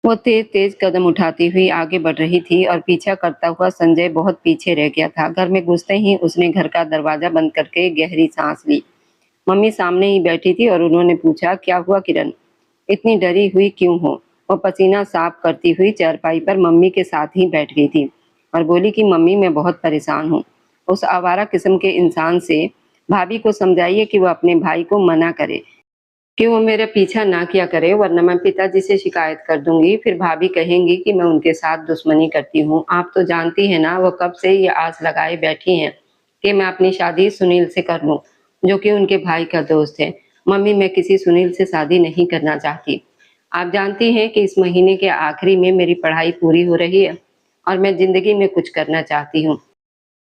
वो तेज तेज कदम उठाती हुई आगे बढ़ रही थी और पीछा करता हुआ संजय बहुत पीछे रह गया था। घर में घुसते ही उसने घर का दरवाजा बंद करके गहरी सांस ली। मम्मी सामने ही बैठी थी और उन्होंने पूछा, क्या हुआ किरण, इतनी डरी हुई क्यों हो? वो पसीना साफ करती हुई चारपाई पर मम्मी के साथ ही बैठ गई थी और बोली कि मम्मी मैं बहुत परेशान हूँ। उस आवारा किस्म के इंसान से भाभी को समझाइए कि वो अपने भाई को मना करे कि वो मेरा पीछा ना किया करे, वरना मैं पिताजी से शिकायत कर दूंगी। फिर भाभी कहेंगी कि मैं उनके साथ दुश्मनी करती हूँ। आप तो जानती है ना, वो कब से ये आस लगाए बैठी हैं कि मैं अपनी शादी सुनील से कर लूं, जो कि उनके भाई का दोस्त है। मम्मी मैं किसी सुनील से शादी नहीं करना चाहती। आप जानती हैं कि इस महीने के आखिरी में मेरी पढ़ाई पूरी हो रही है और मैं जिंदगी में कुछ करना चाहती हूँ।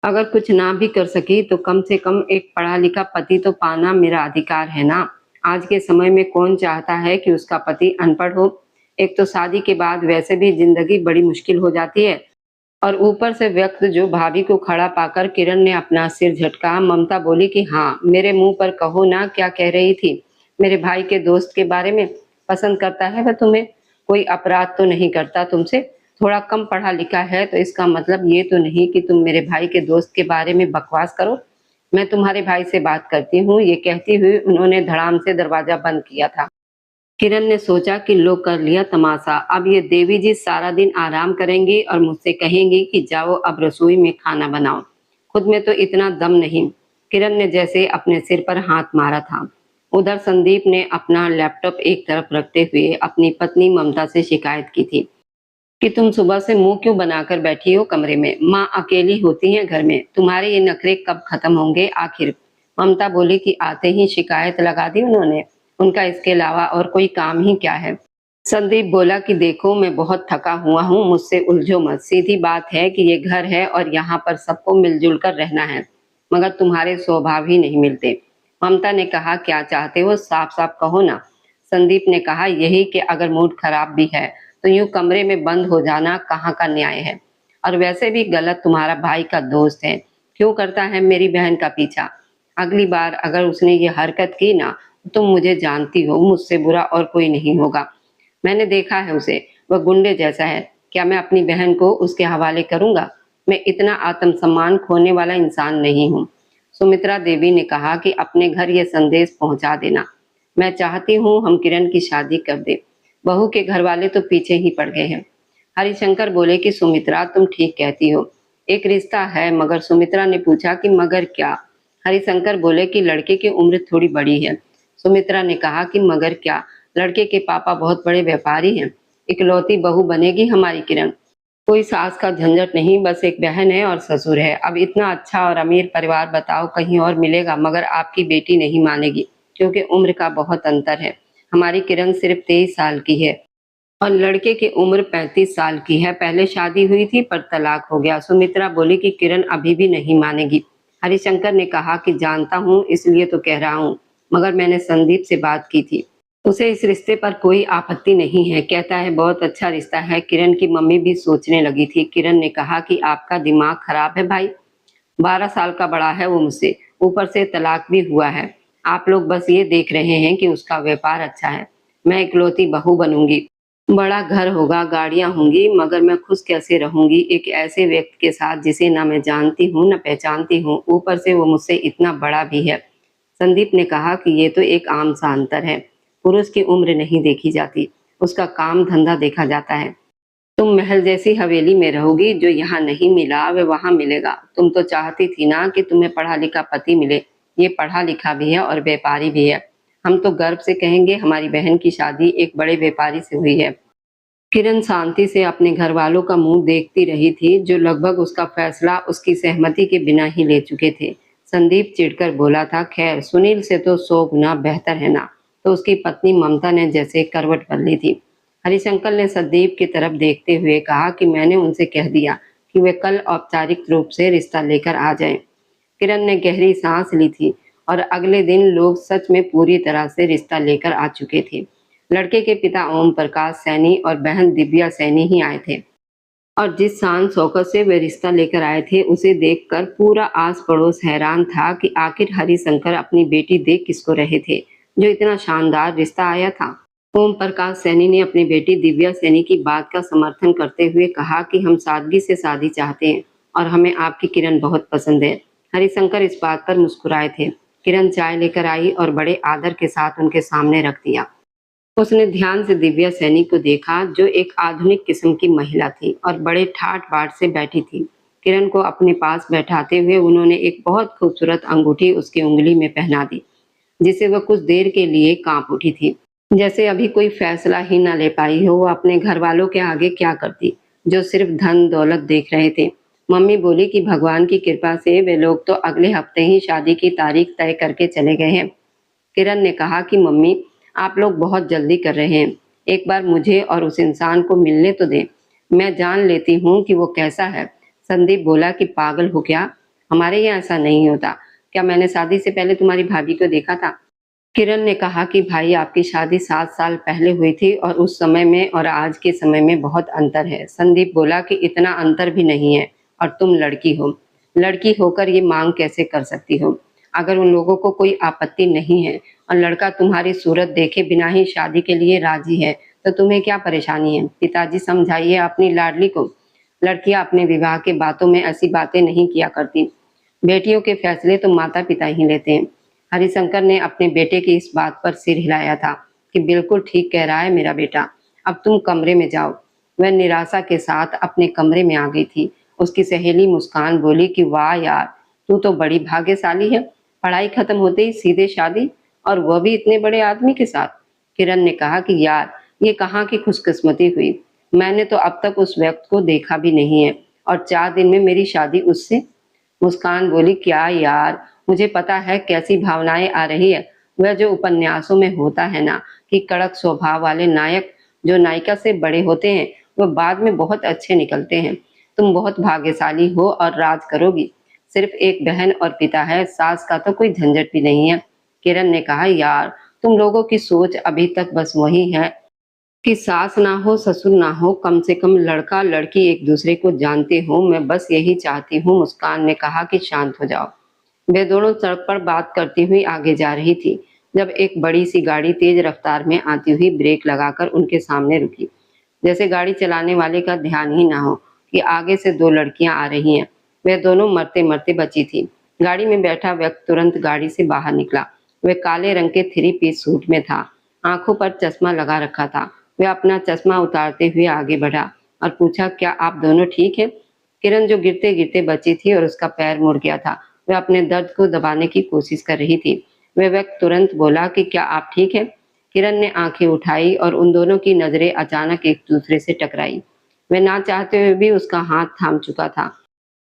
अगर कुछ ना भी कर सकी तो कम से कम एक पढ़ा लिखा पति तो पाना मेरा अधिकार है ना। आज के समय में कौन चाहता है कि उसका पति अनपढ़ हो? एक तो शादी के बाद वैसे भी जिंदगी बड़ी मुश्किल हो जाती है और ऊपर से व्यक्त जो भाभी को खड़ा पाकर किरण ने अपना सिर झटका। ममता बोली कि हाँ, मेरे मुंह पर कहो ना, क्या कह रही थी मेरे भाई के दोस्त के बारे में? पसंद करता है वह तुम्हें? कोई अपराध तो नहीं करता तुमसे? थोड़ा कम पढ़ा लिखा है तो इसका मतलब ये तो नहीं कि तुम मेरे भाई के दोस्त के बारे में बकवास करो। मैं तुम्हारे भाई से बात करती हूँ। ये कहती हुई उन्होंने धड़ाम से दरवाजा बंद किया था। किरण ने सोचा कि लो कर लिया तमाशा, अब ये देवी जी सारा दिन आराम करेंगी और मुझसे कहेंगी कि जाओ अब रसोई में खाना बनाओ। खुद में तो इतना दम नहीं। किरण ने जैसे अपने सिर पर हाथ मारा था। उधर संदीप ने अपना लैपटॉप एक तरफ रखते हुए अपनी पत्नी ममता से शिकायत की थी कि तुम सुबह से मुंह क्यों बनाकर बैठी हो कमरे में? माँ अकेली होती हैं घर में, तुम्हारे ये नखरे कब खत्म होंगे आखिर? ममता बोली कि आते ही शिकायत लगा दी उन्होंने, उनका इसके अलावा और कोई काम ही क्या है? संदीप बोला कि देखो मैं बहुत थका हुआ हूँ, मुझसे उलझो मत। सीधी बात है कि ये घर है और यहाँ पर सबको मिलजुल कर रहना है, मगर तुम्हारे स्वभाव ही नहीं मिलते। ममता ने कहा, क्या चाहते हो साफ साफ कहो ना। संदीप ने कहा, यही कि अगर मूड खराब भी है तो यूं कमरे में बंद हो जाना कहाँ का न्याय है? और वैसे भी गलत तुम्हारा भाई का दोस्त है, क्यों करता है मेरी बहन का पीछा? अगली बार अगर उसने ये हरकत की ना, तुम मुझे जानती हो, मुझसे बुरा और कोई नहीं होगा। मैंने देखा है उसे, वह गुंडे जैसा है। क्या मैं अपनी बहन को उसके हवाले करूंगा? मैं इतना आत्मसम्मान खोने वाला इंसान नहीं हूँ। सुमित्रा देवी ने कहा कि अपने घर ये संदेश पहुंचा देना। मैं चाहती हूँ हम किरण की शादी कर दे। बहू के घर वाले तो पीछे ही पड़ गए हैं। हरिशंकर बोले कि सुमित्रा तुम ठीक कहती हो, एक रिश्ता है। मगर सुमित्रा ने पूछा कि मगर क्या? हरिशंकर बोले कि लड़के की उम्र थोड़ी बड़ी है। सुमित्रा ने कहा कि मगर क्या? लड़के के पापा बहुत बड़े व्यापारी हैं। इकलौती बहू बनेगी हमारी किरण। कोई सास का झंझट नहीं, बस एक बहन है और ससुर है। अब इतना अच्छा और अमीर परिवार बताओ कहीं और मिलेगा? मगर आपकी बेटी नहीं मानेगी, क्योंकि उम्र का बहुत अंतर है। हमारी किरण सिर्फ 23 साल की है और लड़के की उम्र 35 साल की है। पहले शादी हुई थी पर तलाक हो गया। सुमित्रा बोली कि किरण अभी भी नहीं मानेगी। हरिशंकर ने कहा कि जानता हूँ, इसलिए तो कह रहा हूँ, मगर मैंने संदीप से बात की थी, उसे इस रिश्ते पर कोई आपत्ति नहीं है। कहता है बहुत अच्छा रिश्ता है। किरण की मम्मी भी सोचने लगी थी। किरण ने कहा कि आपका दिमाग खराब है भाई, 12 साल का बड़ा है वो मुझसे, ऊपर से तलाक भी हुआ है। आप लोग बस ये देख रहे हैं कि उसका व्यापार अच्छा है। मैं इकलौती बहू बनूंगी, बड़ा घर होगा, गाड़ियां होंगी, मगर मैं खुश कैसे रहूंगी एक ऐसे व्यक्ति के साथ जिसे ना मैं जानती हूँ ना पहचानती हूँ, ऊपर से वो मुझसे इतना बड़ा भी है। संदीप ने कहा कि ये तो एक आम सा अंतर है। पुरुष की उम्र नहीं देखी जाती, उसका काम धंधा देखा जाता है। तुम महल जैसी हवेली में रहोगी, जो यहाँ नहीं मिला वह वहां मिलेगा। तुम तो चाहती थी ना कि तुम्हें पढ़ा लिखा पति मिले, ये पढ़ा लिखा भी है और व्यापारी भी है। हम तो गर्व से कहेंगे हमारी बहन की शादी एक बड़े व्यापारी से हुई है। किरण शांति से अपने घर वालों का मुंह देखती रही थी, जो लगभग उसका फैसला उसकी सहमति के बिना ही ले चुके थे। संदीप चिढ़कर बोला था, खैर सुनील से तो 100 गुना बेहतर है ना। तो उसकी पत्नी ममता ने जैसे करवट बदली थी। हरिशंकर ने संदीप की तरफ देखते हुए कहा कि मैंने उनसे कह दिया कि वे कल औपचारिक रूप से रिश्ता लेकर आ जाएं। किरण ने गहरी सांस ली थी और अगले दिन लोग सच में पूरी तरह से रिश्ता लेकर आ चुके थे। लड़के के पिता ओम प्रकाश सैनी और बहन दिव्या सैनी ही आए थे और जिस शान शौकत से वे रिश्ता लेकर आए थे, उसे देखकर पूरा आस पड़ोस हैरान था कि आखिर हरिशंकर अपनी बेटी देख किसको रहे थे, जो इतना शानदार रिश्ता आया था। ओम प्रकाश सैनी ने अपनी बेटी दिव्या सैनी की बात का समर्थन करते हुए कहा कि हम सादगी से शादी चाहते हैं और हमें आपकी किरण बहुत पसंद है। हरिशंकर इस बात पर मुस्कुराए थे। किरण चाय लेकर आई और बड़े आदर के साथ उनके सामने रख दिया। उसने ध्यान से दिव्या सैनी को देखा, जो एक आधुनिक किस्म की महिला थी और बड़े ठाट बाट से बैठी थी। किरण को अपने पास बैठाते हुए उन्होंने एक बहुत खूबसूरत अंगूठी उसकी उंगली में पहना दी, जिसे वह कुछ देर के लिए कांप उठी थी, जैसे अभी कोई फैसला ही न ले पाई हो। वो अपने घर वालों के आगे क्या करती, जो सिर्फ धन दौलत देख रहे थे। मम्मी बोली कि भगवान की कृपा से वे लोग तो अगले हफ्ते ही शादी की तारीख तय करके चले गए हैं। किरण ने कहा कि मम्मी, आप लोग बहुत जल्दी कर रहे हैं। एक बार मुझे और उस इंसान को मिलने तो दें, मैं जान लेती हूँ कि वो कैसा है। संदीप बोला कि पागल हो क्या, हमारे यहाँ ऐसा नहीं होता। क्या मैंने शादी से पहले तुम्हारी भाभी को देखा था? किरण ने कहा कि भाई, आपकी शादी 7 साल पहले हुई थी और उस समय में और आज के समय में बहुत अंतर है। संदीप बोला कि इतना अंतर भी नहीं है, और तुम लड़की हो, लड़की होकर ये मांग कैसे कर सकती हो? अगर उन लोगों को कोई आपत्ति नहीं है और लड़का तुम्हारी सूरत देखे बिना ही शादी के लिए राजी है, तो तुम्हें क्या परेशानी है? पिताजी, समझाइए अपनी लाडली को। लड़कियां अपने विवाह के बातों में ऐसी बातें नहीं किया करती। बेटियों के फैसले तो माता पिता ही लेते हैं। हरिशंकर ने अपने बेटे की इस बात पर सिर हिलाया था कि बिल्कुल ठीक कह रहा है मेरा बेटा, अब तुम कमरे में जाओ। वह निराशा के साथ अपने कमरे में आ गई थी। उसकी सहेली मुस्कान बोली कि वाह यार, तू तो बड़ी भाग्यशाली है, पढ़ाई खत्म होते ही सीधे शादी, और वह भी इतने बड़े आदमी के साथ। किरण ने कहा कि यार, ये कहाँ की खुशकिस्मती हुई, मैंने तो अब तक उस व्यक्ति को देखा भी नहीं है, और 4 दिन में मेरी शादी उससे। मुस्कान बोली, क्या यार, मुझे पता है कैसी भावनाएं आ रही है। वह जो उपन्यासों में होता है ना, कि कड़क स्वभाव वाले नायक जो नायिका से बड़े होते हैं, वह बाद में बहुत अच्छे निकलते हैं। तुम बहुत भाग्यशाली हो और राज करोगी। सिर्फ एक बहन और पिता है, सास का तो कोई झंझट भी नहीं है। किरण ने कहा, यार, तुम लोगों की सोच अभी तक बस वही है कि सास ना हो ससुर ना हो, कम से कम लड़का लड़की एक दूसरे को जानते हो। मैं बस यही चाहती हूँ। मुस्कान ने कहा कि शांत हो जाओ। वे दोनों सड़क पर बात करती हुई आगे जा रही थी, जब एक बड़ी सी गाड़ी तेज रफ्तार में आती हुई ब्रेक लगाकर उनके सामने रुकी। जैसे गाड़ी चलाने वाले का ध्यान ही ना हो कि आगे से 2 लड़कियां आ रही हैं। वे दोनों मरते मरते बची थी। गाड़ी में बैठा व्यक्ति तुरंत गाड़ी से बाहर निकला। वह काले रंग के 3 पीस सूट में था, आंखों पर चश्मा लगा रखा था। वह अपना चश्मा उतारते हुए आगे बढ़ा और पूछा, क्या आप दोनों ठीक हैं? किरण, जो गिरते गिरते बची थी और उसका पैर मुड़ गया था, वह अपने दर्द को दबाने की कोशिश कर रही थी। वह व्यक्ति तुरंत बोला कि क्या आप ठीक हैं? किरण ने आंखें उठाई और उन दोनों की नजरें अचानक एक दूसरे से टकराई। वह ना चाहते हुए भी उसका हाथ थाम चुका था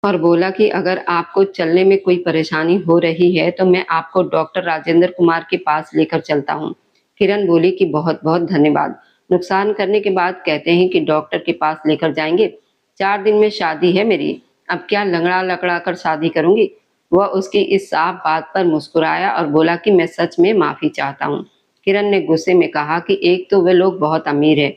और बोला कि अगर आपको चलने में कोई परेशानी हो रही है तो मैं आपको डॉक्टर राजेंद्र कुमार के पास लेकर चलता हूँ। किरण बोली कि बहुत बहुत धन्यवाद। नुकसान करने के बाद कहते हैं कि डॉक्टर के पास लेकर जाएंगे। 4 दिन में शादी है मेरी, अब क्या लंगड़ा लकड़ा कर शादी करूंगी? वह उसकी इस साफ बात पर मुस्कुराया और बोला कि मैं सच में माफी चाहता हूँ। किरण ने गुस्से में कहा कि एक तो वे लोग बहुत अमीर है,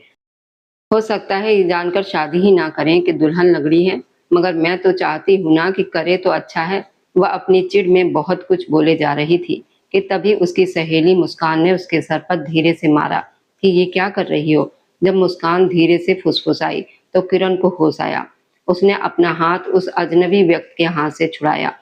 हो सकता है ये जानकर शादी ही ना करें कि दुल्हन लंगड़ी है, मगर मैं तो चाहती हूं ना कि करे तो अच्छा है। वह अपनी चिढ़ में बहुत कुछ बोले जा रही थी कि तभी उसकी सहेली मुस्कान ने उसके सर पर धीरे से मारा कि ये क्या कर रही हो। जब मुस्कान धीरे से फुसफुसाई तो किरण को होश आया। उसने अपना हाथ उस अजनबी व्यक्ति के हाथ से छुड़ाया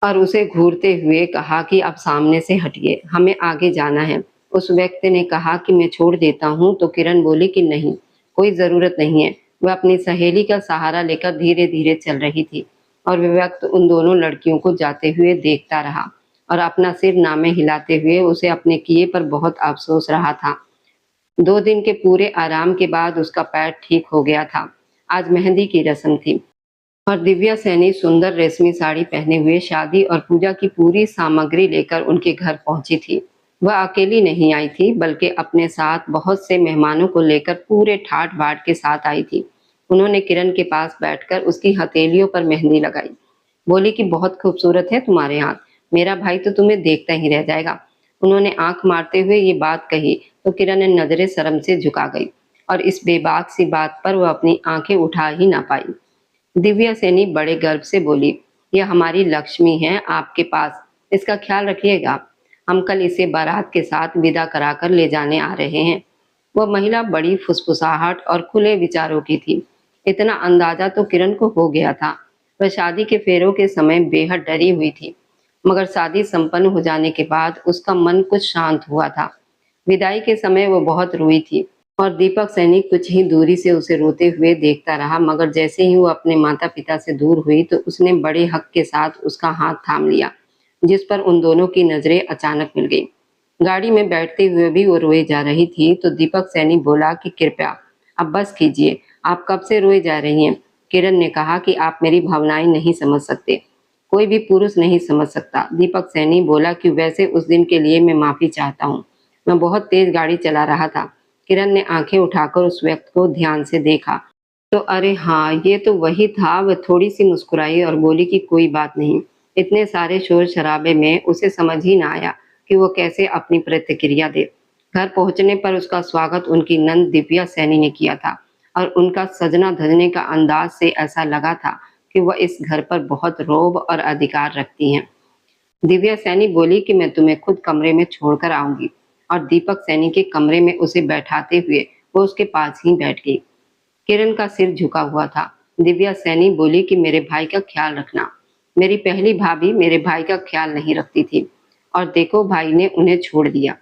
और उसे घूरते हुए कहा कि अब सामने से हटिए, हमें आगे जाना है। उस व्यक्ति ने कहा कि मैं छोड़ देता हूँ, तो किरण बोली कि नहीं, कोई जरूरत नहीं है। वह अपनी सहेली का सहारा लेकर धीरे धीरे चल रही थी और वह व्यक्ति उन दोनों लड़कियों को जाते हुए देखता रहा और अपना सिर नामे हिलाते हुए उसे अपने किए पर बहुत अफसोस रहा था। 2 दिन के पूरे आराम के बाद उसका पैर ठीक हो गया था। आज मेहंदी की रस्म थी और दिव्या सैनी सुंदर रेशमी साड़ी पहने हुए शादी और पूजा की पूरी सामग्री लेकर उनके घर पहुंची थी। वह अकेली नहीं आई थी, बल्कि अपने साथ बहुत से मेहमानों को लेकर पूरे ठाट बाट के साथ आई थी। उन्होंने किरण के पास बैठकर उसकी हथेलियों पर मेहंदी लगाई। बोली कि बहुत खूबसूरत है तुम्हारे हाथ, मेरा भाई तो तुम्हें देखता ही रह जाएगा। उन्होंने आंख मारते हुए ये बात कही तो किरण ने नजरें शर्म से झुका गई और इस बेबाक सी बात पर वह अपनी आंखें उठा ही ना पाई। दिव्या सैनी बड़े गर्व से बोली, यह हमारी लक्ष्मी है आपके पास, इसका ख्याल रखिएगा। हम कल इसे बारात के साथ विदा कराकर ले जाने आ रहे हैं। वह महिला बड़ी फुसफुसाहट और खुले विचारों की थी। इतना अंदाजा तो किरण को हो गया था। वह शादी के फेरों के समय बेहद डरी हुई थी, मगर शादी संपन्न हो जाने के बाद उसका मन कुछ शांत हुआ था। विदाई के समय वो बहुत रोई थी और दीपक सैनी कुछ ही दूरी से उसे रोते हुए देखता रहा, मगर जैसे ही वो अपने माता पिता से दूर हुई तो उसने बड़े हक के साथ उसका हाथ थाम लिया, जिस पर उन दोनों की नजरें अचानक मिल गई। गाड़ी में बैठते हुए भी वो रोए जा रही थी तो दीपक सैनी बोला कि कृपया अब बस कीजिए, आप कब से रोए जा रही हैं। किरण ने कहा कि आप मेरी भावनाएं नहीं समझ सकते, कोई भी पुरुष नहीं समझ सकता। दीपक सैनी बोला कि वैसे उस दिन के लिए मैं माफी चाहता हूँ, मैं बहुत तेज गाड़ी चला रहा था। किरण ने आंखें उठाकर उस व्यक्ति को ध्यान से देखा तो अरे हाँ, ये तो वही था। वह थोड़ी सी मुस्कुराई और बोली कि कोई बात नहीं। इतने सारे शोर शराबे में उसे समझ ही ना आया कि वो कैसे अपनी प्रतिक्रिया दे। घर पहुंचने पर उसका स्वागत उनकी नंद दिव्या सैनी ने किया था और उनका सजना धजने का अंदाज से ऐसा लगा था कि वह इस घर पर बहुत रौब और अधिकार रखती हैं। दिव्या सैनी बोली कि मैं तुम्हें खुद कमरे में छोड़कर आऊंगी, और दीपक सैनी के कमरे में उसे बैठाते हुए वो उसके पास ही बैठ गई। किरण का सिर झुका हुआ था। दिव्या सैनी बोली कि मेरे भाई का ख्याल रखना। मेरी पहली भाभी मेरे भाई का ख्याल नहीं रखती थी और देखो भाई ने उन्हें छोड़ दिया।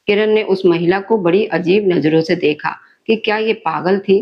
किरण ने उस महिला को बड़ी अजीब नजरों से देखा कि क्या ये पागल थी।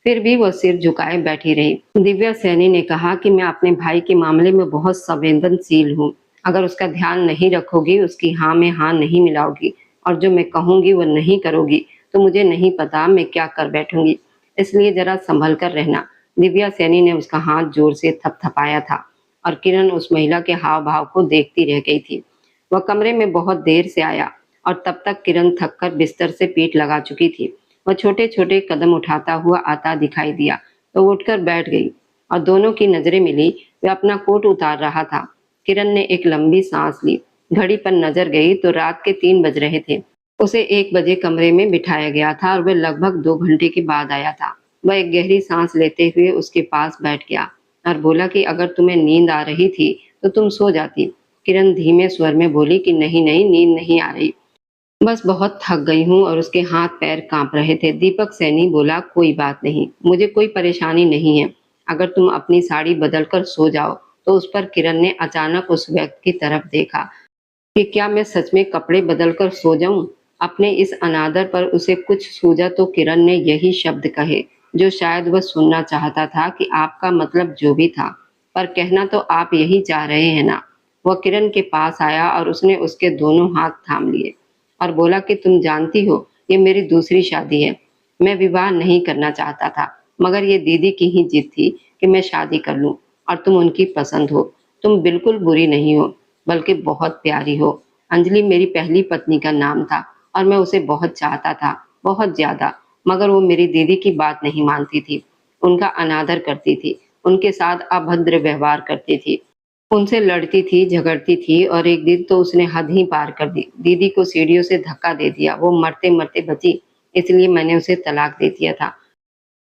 फिर भी वह सिर झुकाए बैठी रही। दिव्या सैनी ने कहा कि मैं अपने भाई के मामले में बहुत संवेदनशील हूँ। अगर उसका ध्यान नहीं रखोगी, उसकी हाँ में हाँ नहीं मिलाओगी और जो मैं कहूंगी वो नहीं करोगी, तो मुझे नहीं पता मैं क्या कर बैठूंगी। इसलिए जरा संभल कर रहना। दिव्या सैनी ने उसका हाथ जोर से थपथपाया था और किरण उस महिला के हाव भाव को देखती रह गई थी। वह कमरे में बहुत देर से आया और तब तक किरण थककर बिस्तर से पीठ लगा चुकी थी। वह छोटे छोटे कदम उठाता हुआ आता दिखाई दिया तो वो उठकर बैठ गई और दोनों की नजरें मिली। वह अपना कोट उतार रहा था। किरण ने एक लंबी सांस ली। घड़ी पर नजर गई तो रात के 3 बज रहे थे। उसे 1 बजे कमरे में बिठाया गया था और वह लगभग 2 घंटे के बाद आया था। वह एक गहरी सांस लेते हुए उसके पास बैठ गया और बोला कि अगर तुम्हें नींद आ रही थी तो तुम सो जाती। किरण धीमे स्वर में बोली कि नहीं नहीं, नींद नहीं आ रही, बस बहुत थक गई हूँ। और उसके हाथ पैर कांप रहे थे। दीपक सैनी बोला कोई बात नहीं, मुझे कोई परेशानी नहीं है, अगर तुम अपनी साड़ी बदल कर सो जाओ। तो उस पर किरण ने अचानक उस व्यक्ति की तरफ देखा कि क्या मैं सच में कपड़े बदल कर सो जाऊं। अपने इस अनादर पर उसे कुछ सूझा तो किरण ने यही शब्द कहे जो शायद वह सुनना चाहता था कि आपका मतलब जो भी था, पर कहना तो आप यही चाह रहे हैं ना। वह किरण के पास आया और उसने उसके दोनों हाथ थाम लिए और बोला कि तुम जानती हो ये मेरी दूसरी शादी है। मैं विवाह नहीं करना चाहता था, मगर ये दीदी की ही जिद थी कि मैं शादी कर लूं और तुम उनकी पसंद हो। तुम बिल्कुल बुरी नहीं हो, बल्कि बहुत प्यारी हो। अंजलि मेरी पहली पत्नी का नाम था और मैं उसे बहुत चाहता था, बहुत ज्यादा, मगर वो मेरी दीदी की बात नहीं मानती थी, उनका अनादर करती थी, उनके साथ अभद्र व्यवहार करती थी, उनसे लड़ती थी, झगड़ती थी और एक दिन तो उसने हद ही पार कर दी। दीदी को सीढ़ियों से धक्का दे दिया। वो मरते-मरते बची, इसलिए मैंने उसे तलाक दे दिया था,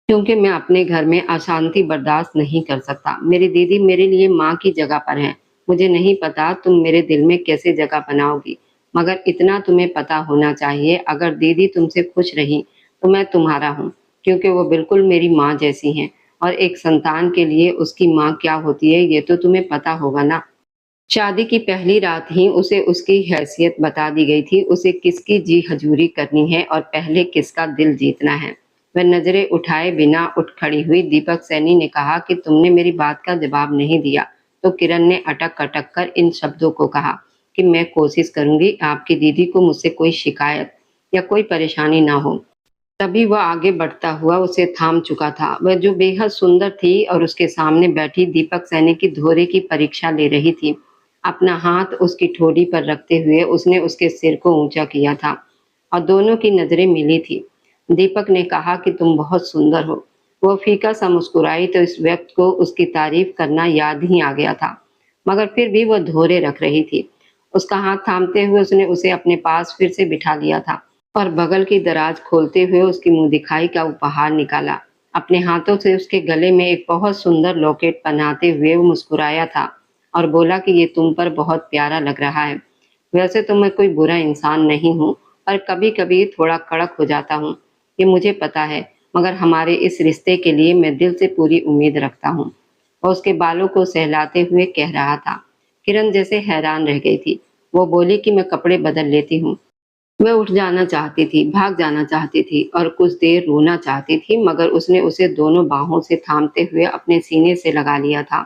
क्योंकि मैं अपने घर में अशांति बर्दाश्त नहीं कर सकता। मेरी दीदी मेरे लिए माँ की जगह पर है। मुझे नहीं पता तुम मेरे दिल में कैसे जगह बनाओगी, मगर इतना तुम्हें पता होना चाहिए, अगर दीदी तुमसे खुश रही तो मैं तुम्हारा हूँ, क्योंकि वो बिल्कुल मेरी माँ जैसी हैं और एक संतान के लिए उसकी माँ क्या होती है ये तो तुम्हें पता होगा ना। शादी की पहली रात ही उसे उसकी हैसियत बता दी गई थी, उसे किसकी जी हजूरी करनी है और पहले किसका दिल जीतना है। वह नजरें उठाए बिना उठ खड़ी हुई। दीपक सैनी ने कहा कि तुमने मेरी बात का जवाब नहीं दिया। तो किरण ने अटक अटक कर इन शब्दों को कहा कि मैं कोशिश करूंगी आपकी दीदी को मुझसे कोई शिकायत या कोई परेशानी ना हो। तभी वह आगे बढ़ता हुआ उसे थाम चुका था। वह जो बेहद सुंदर थी और उसके सामने बैठी दीपक सैनी की धोरे की परीक्षा ले रही थी। अपना हाथ उसकी ठोड़ी पर रखते हुए उसने उसके सिर को ऊंचा किया था और दोनों की नजरें मिली थी। दीपक ने कहा कि तुम बहुत सुंदर हो। वह फीका सा मुस्कुराई तो इस व्यक्ति को उसकी तारीफ करना याद ही आ गया था, मगर फिर भी वह धोरे रख रही थी। उसका हाथ थामते हुए उसने उसे अपने पास फिर से बिठा लिया था और बगल की दराज खोलते हुए उसकी मुंह दिखाई का उपहार निकाला। अपने हाथों से उसके गले में एक बहुत सुंदर लॉकेट पहनाते हुए वो मुस्कुराया था और बोला कि ये तुम पर बहुत प्यारा लग रहा है। वैसे तो मैं कोई बुरा इंसान नहीं हूँ, पर कभी कभी थोड़ा कड़क हो जाता हूँ। ये मुझे पता है, मगर हमारे इस रिश्ते के लिए मैं दिल से पूरी उम्मीद रखता हूँ। वह उसके बालों को सहलाते हुए कह रहा था। किरण जैसे हैरान रह गई थी। वो बोली कि मैं कपड़े बदल लेती हूँ। वह उठ जाना चाहती थी, भाग जाना चाहती थी और कुछ देर रोना चाहती थी, मगर उसने उसे दोनों बाहों से थामते हुए अपने सीने से लगा लिया था।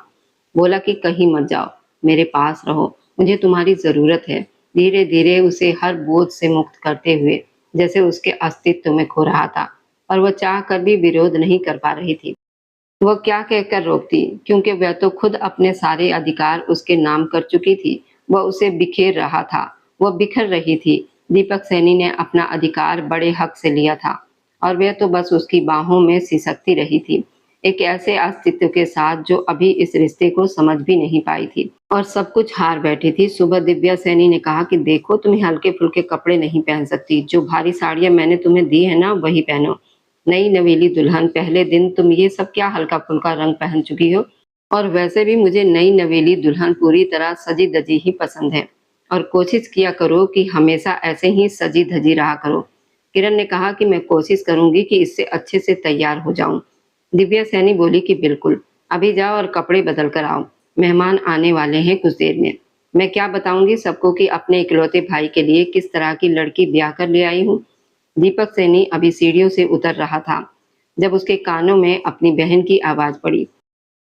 बोला कि कहीं मत जाओ, मेरे पास रहो, मुझे तुम्हारी ज़रूरत है। धीरे-धीरे उसे हर बोझ से मुक्त करते हुए, जैसे उसके अस्तित्व में खो रहा था, और वह चाह कर भी विरोध नहीं कर पा रही थी। वह क्या कहकर रोकती, क्योंकि वह तो खुद अपने सारे अधिकार उसके नाम कर चुकी थी। वह उसे बिखेर रहा था, वह बिखर रही थी। दीपक सैनी ने अपना अधिकार बड़े हक से लिया था और वह तो बस उसकी बाहों में सिसकती रही थी, एक ऐसे अस्तित्व के साथ जो अभी इस रिश्ते को समझ भी नहीं पाई थी और सब कुछ हार बैठी थी। सुबह दिव्या सैनी ने कहा कि देखो, तुम्हें हल्के फुल्के कपड़े नहीं पहन सकती, जो भारी साड़ियां मैंने तुम्हें दी है ना, वही पहनो। नई नवेली दुल्हन, पहले दिन तुम ये सब क्या हल्का फुल्का रंग पहन चुकी हो, और वैसे भी मुझे नई नवेली दुल्हन पूरी तरह सजी धजी ही पसंद है, और कोशिश किया करो कि हमेशा ऐसे ही सजी धजी रहा करो। किरण ने कहा कि मैं कोशिश करूंगी कि इससे अच्छे से तैयार हो जाऊं। दिव्या सैनी बोली कि बिल्कुल, अभी जाओ और कपड़े बदल कर आओ, मेहमान आने वाले हैं कुछ देर में। मैं क्या बताऊंगी सबको कि अपने इकलौते भाई के लिए किस तरह की लड़की ब्याह कर ले आई हूँ। दीपक सैनी अभी सीढ़ियों से उतर रहा था जब उसके कानों में अपनी बहन की आवाज पड़ी।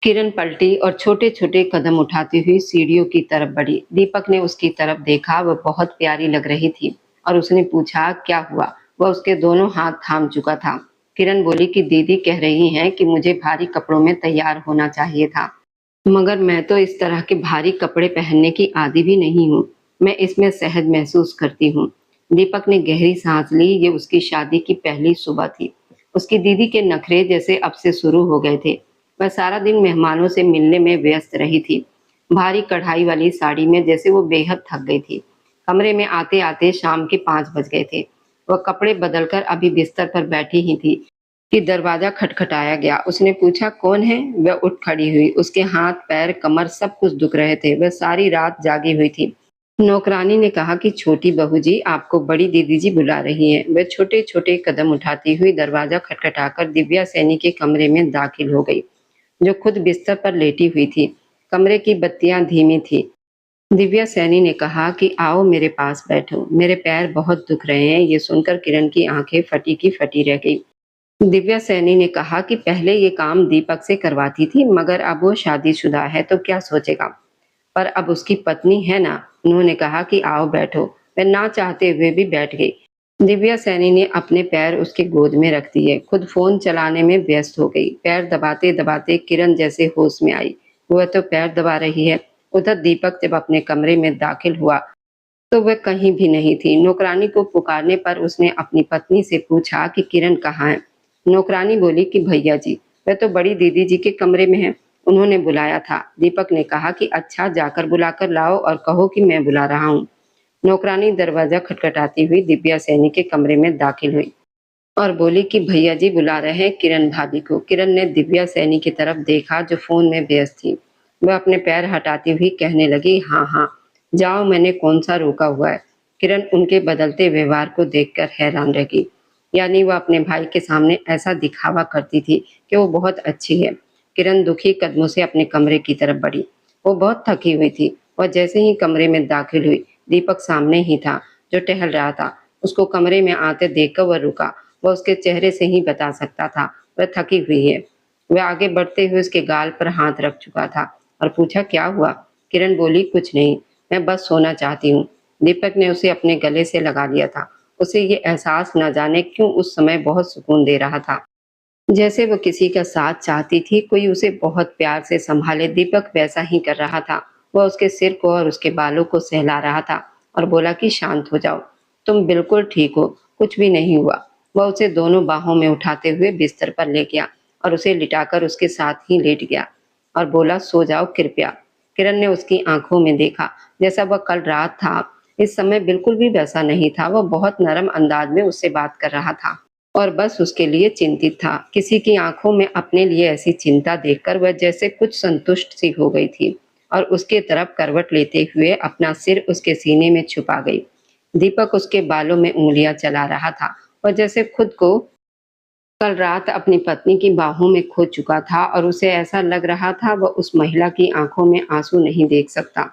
किरण पलटी और छोटे छोटे कदम उठाती हुई सीढ़ियों की तरफ बढ़ी। दीपक ने उसकी तरफ देखा, वह बहुत प्यारी लग रही थी और उसने पूछा क्या हुआ। वह उसके दोनों हाथ थाम चुका था। किरण बोली कि दीदी कह रही हैं कि मुझे भारी कपड़ों में तैयार होना चाहिए था, मगर मैं तो इस तरह के भारी कपड़े पहनने की आदी भी नहीं हूँ। मैं इसमें सहज महसूस करती हूँ। दीपक ने गहरी सांस ली। ये उसकी शादी की पहली सुबह थी। उसकी दीदी के नखरे जैसे अब से शुरू हो गए थे। वह सारा दिन मेहमानों से मिलने में व्यस्त रही थी। भारी कढ़ाई वाली साड़ी में जैसे वो बेहद थक गई थी। कमरे में आते आते शाम के 5 बज गए थे। वह कपड़े बदलकर अभी बिस्तर पर बैठी ही थी कि दरवाजा खटखटाया गया। उसने पूछा कौन है। वह उठ खड़ी हुई। उसके हाथ पैर कमर सब कुछ दुख रहे थे। वह सारी रात जागी हुई थी। नौकरानी ने कहा कि छोटी बहू जी, आपको बड़ी दीदी जी बुला रही हैं। वह छोटे छोटे कदम उठाती हुई दरवाजा खटखटाकर दिव्या सैनी के कमरे में दाखिल हो गई, जो खुद बिस्तर पर लेटी हुई थी। कमरे की बत्तियां धीमी थी। दिव्या सैनी ने कहा कि आओ मेरे पास बैठो, मेरे पैर बहुत दुख रहे हैं। ये सुनकर किरण की आंखें फटी की फटी रह गई। दिव्या सैनी ने कहा कि पहले ये काम दीपक से करवाती थी, मगर अब वो शादीशुदा है तो क्या सोचेगा, पर अब उसकी पत्नी है ना। उन्होंने कहा कि आओ बैठो। वह ना चाहते हुए भी बैठ गई। दिव्या सैनी ने अपने पैर उसके गोद में रख दिए, खुद फोन चलाने में व्यस्त हो गई। पैर दबाते दबाते किरण जैसे होश में आई। वह तो पैर दबा रही है। उधर दीपक जब अपने कमरे में दाखिल हुआ तो वह कहीं भी नहीं थी। नौकरानी को पुकारने पर उसने अपनी पत्नी से पूछा कि किरण कहाँ है। नौकरानी बोली कि भैया जी, वह तो बड़ी दीदी जी के कमरे में है, उन्होंने बुलाया था। दीपक ने कहा कि अच्छा, जाकर बुलाकर लाओ और कहो कि मैं बुला रहा हूँ। नौकरानी दरवाजा खटखटाती हुई दिव्या सैनी के कमरे में दाखिल हुई और बोली कि भैया जी बुला रहे हैं किरण भाभी को। किरण ने दिव्या सैनी की तरफ देखा जो फोन में व्यस्त थी। वह अपने पैर हटाती हुई कहने लगी, हाँ हाँ जाओ, मैंने कौन सा रोका हुआ है। किरण उनके बदलते व्यवहार को देखकर हैरान रह गई। यानी वह अपने भाई के सामने ऐसा दिखावा करती थी कि वो बहुत अच्छी है। किरण दुखी कदमों से अपने कमरे की तरफ बढ़ी। वो बहुत थकी हुई थी। वह जैसे ही कमरे में दाखिल हुई, दीपक सामने ही था जो टहल रहा था। उसको कमरे में आते देखकर वह रुका। वह उसके चेहरे से ही बता सकता था वह थकी हुई है। वह आगे बढ़ते हुए उसके गाल पर हाथ रख चुका था और पूछा क्या हुआ। किरण बोली कुछ नहीं, मैं बस सोना चाहती हूँ। दीपक ने उसे अपने गले से लगा लिया था। उसे ये एहसास न जाने क्यों उस समय बहुत सुकून दे रहा था, जैसे वो किसी का साथ चाहती थी, कोई उसे बहुत प्यार से संभाले। दीपक वैसा ही कर रहा था। वह उसके सिर को और उसके बालों को सहला रहा था और बोला कि शांत हो जाओ, तुम बिल्कुल ठीक हो, कुछ भी नहीं हुआ। वह उसे दोनों बाहों में उठाते हुए बिस्तर पर ले गया और उसे लिटाकर उसके साथ ही लेट गया और बोला सो जाओ कृपया। किरण ने उसकी आंखों में देखा, जैसा वह कल रात था इस समय बिल्कुल भी वैसा नहीं था। वह बहुत नरम अंदाज में उससे बात कर रहा था और बस उसके लिए चिंतित था। किसी की आंखों में अपने लिए ऐसी चिंता देखकर वह जैसे कुछ संतुष्ट सी हो गई थी और उसके तरफ करवट लेते हुए अपना सिर उसके सीने में छुपा गई। दीपक उसके बालों में उंगलियां चला रहा था और जैसे खुद को कल रात अपनी पत्नी की बाहों में खो चुका था और उसे ऐसा लग रहा था वह उस महिला की आंखों में आंसू नहीं देख सकता।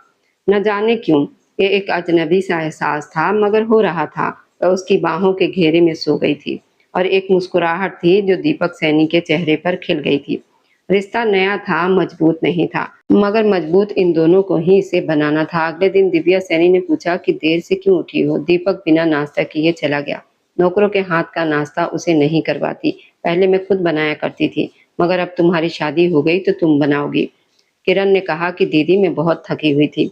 न जाने क्यों, ये एक अजनबी सा एहसास था, मगर हो रहा था। वह उसकी बाहों के घेरे में सो गई थी और एक मुस्कुराहट थी जो दीपक सैनी के चेहरे पर खिल गई थी। रिश्ता नया था, मजबूत नहीं था, मगर मजबूत इन दोनों को ही इसे बनाना था। अगले दिन दिव्या सैनी ने पूछा कि देर से क्यों उठी हो। दीपक बिना नाश्ता किए चला गया। नौकरों के हाथ का नाश्ता उसे नहीं करवाती। पहले मैं खुद बनाया करती थी, मगर अब तुम्हारी शादी हो गई तो तुम बनाओगी। किरण ने कहा कि दीदी मैं बहुत थकी हुई थी,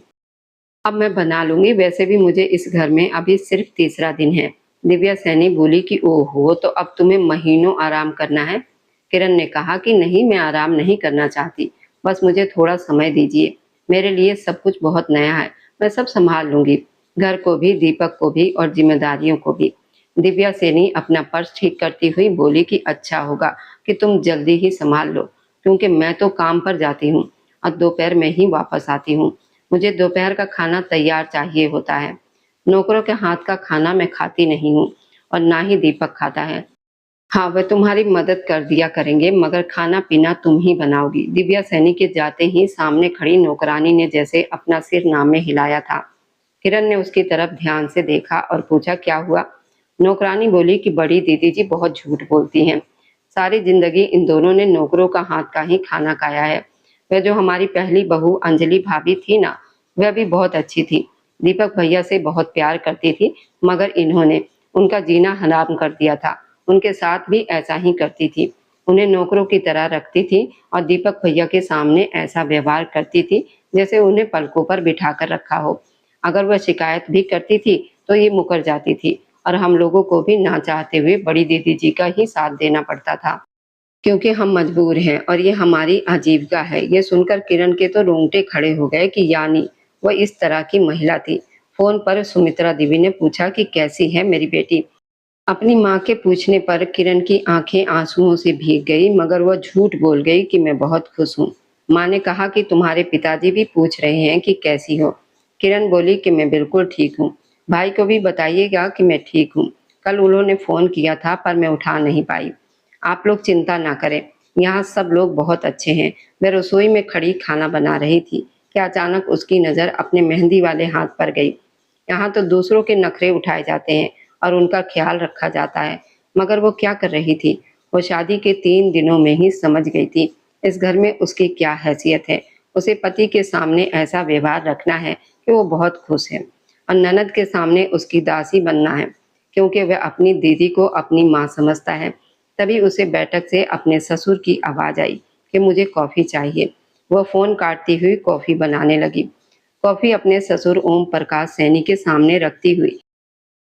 अब मैं बना लूंगी। वैसे भी मुझे इस घर में अभी सिर्फ तीसरा दिन है। दिव्या सैनी बोली कि ओहो, तो अब तुम्हें महीनों आराम करना है। किरण ने कहा कि नहीं, मैं आराम नहीं करना चाहती, बस मुझे थोड़ा समय दीजिए। मेरे लिए सब कुछ बहुत नया है, मैं सब संभाल लूंगी, घर को भी, दीपक को भी और जिम्मेदारियों को भी। दिव्या सैनी अपना पर्स ठीक करती हुई बोली कि अच्छा होगा कि तुम जल्दी ही संभाल लो, क्योंकि मैं तो काम पर जाती हूँ और दोपहर में ही वापस आती हूँ। मुझे दोपहर का खाना तैयार चाहिए होता है। नौकरों के हाथ का खाना मैं खाती नहीं हूँ और ना ही दीपक खाता है। हाँ, वह तुम्हारी मदद कर दिया करेंगे, मगर खाना पीना तुम ही बनाओगी। दिव्या सैनी के जाते ही सामने खड़ी नौकरानी ने जैसे अपना सिर नाम में हिलाया था। किरण ने उसकी तरफ ध्यान से देखा और पूछा क्या हुआ। नौकरानी बोली कि बड़ी दीदी जी बहुत झूठ बोलती हैं। सारी जिंदगी इन दोनों ने नौकरों का हाथ का ही खाना खाया है। वह जो हमारी पहली बहू अंजलि भाभी थी ना, वह भी बहुत अच्छी थी। दीपक भैया से बहुत प्यार करती थी, मगर इन्होंने उनका जीना हराम कर दिया था। उनके साथ भी ऐसा ही करती थी, उन्हें नौकरों की तरह रखती थी और दीपक भैया के सामने ऐसा व्यवहार करती थी जैसे उन्हें पलकों पर बिठा कर रखा हो। अगर वह शिकायत भी करती थी तो ये मुकर जाती थी और हम लोगों को भी ना चाहते हुए बड़ी दीदी जी का ही साथ देना पड़ता था, क्योंकि हम मजबूर हैं और ये हमारी आजीविका है। ये सुनकर किरण के तो रोंगटे खड़े हो गए कि यानी वह इस तरह की महिला थी। फोन पर सुमित्रा देवी ने पूछा कि कैसी है मेरी बेटी। अपनी माँ के पूछने पर किरण की आंखें आंसुओं से भीग गई, मगर वह झूठ बोल गई कि मैं बहुत खुश हूँ। माँ ने कहा कि तुम्हारे पिताजी भी पूछ रहे हैं कि कैसी हो। किरण बोली कि मैं बिल्कुल ठीक हूँ। भाई को भी बताइएगा कि मैं ठीक हूँ। कल उन्होंने फोन किया था पर मैं उठा नहीं पाई। आप लोग चिंता ना करें, यहाँ सब लोग बहुत अच्छे हैं। मैं रसोई में खड़ी खाना बना रही थी कि अचानक उसकी नज़र अपने मेहंदी वाले हाथ पर गई। यहाँ तो दूसरों के नखरे उठाए जाते हैं और उनका ख्याल रखा जाता है, मगर वो क्या कर रही थी। वो शादी के 3 दिनों में ही समझ गई थी इस घर में उसकी क्या हैसियत है। उसे पति के सामने ऐसा व्यवहार रखना है कि वो बहुत खुश है, और ननद के सामने उसकी दासी बनना है, क्योंकि वह अपनी दीदी को अपनी माँ समझता है। तभी उसे बैठक से अपने ससुर की आवाज आई कि मुझे कॉफी चाहिए। वह फोन काटती हुई कॉफी बनाने लगी। कॉफी अपने ससुर ओम प्रकाश सैनी के सामने रखती हुई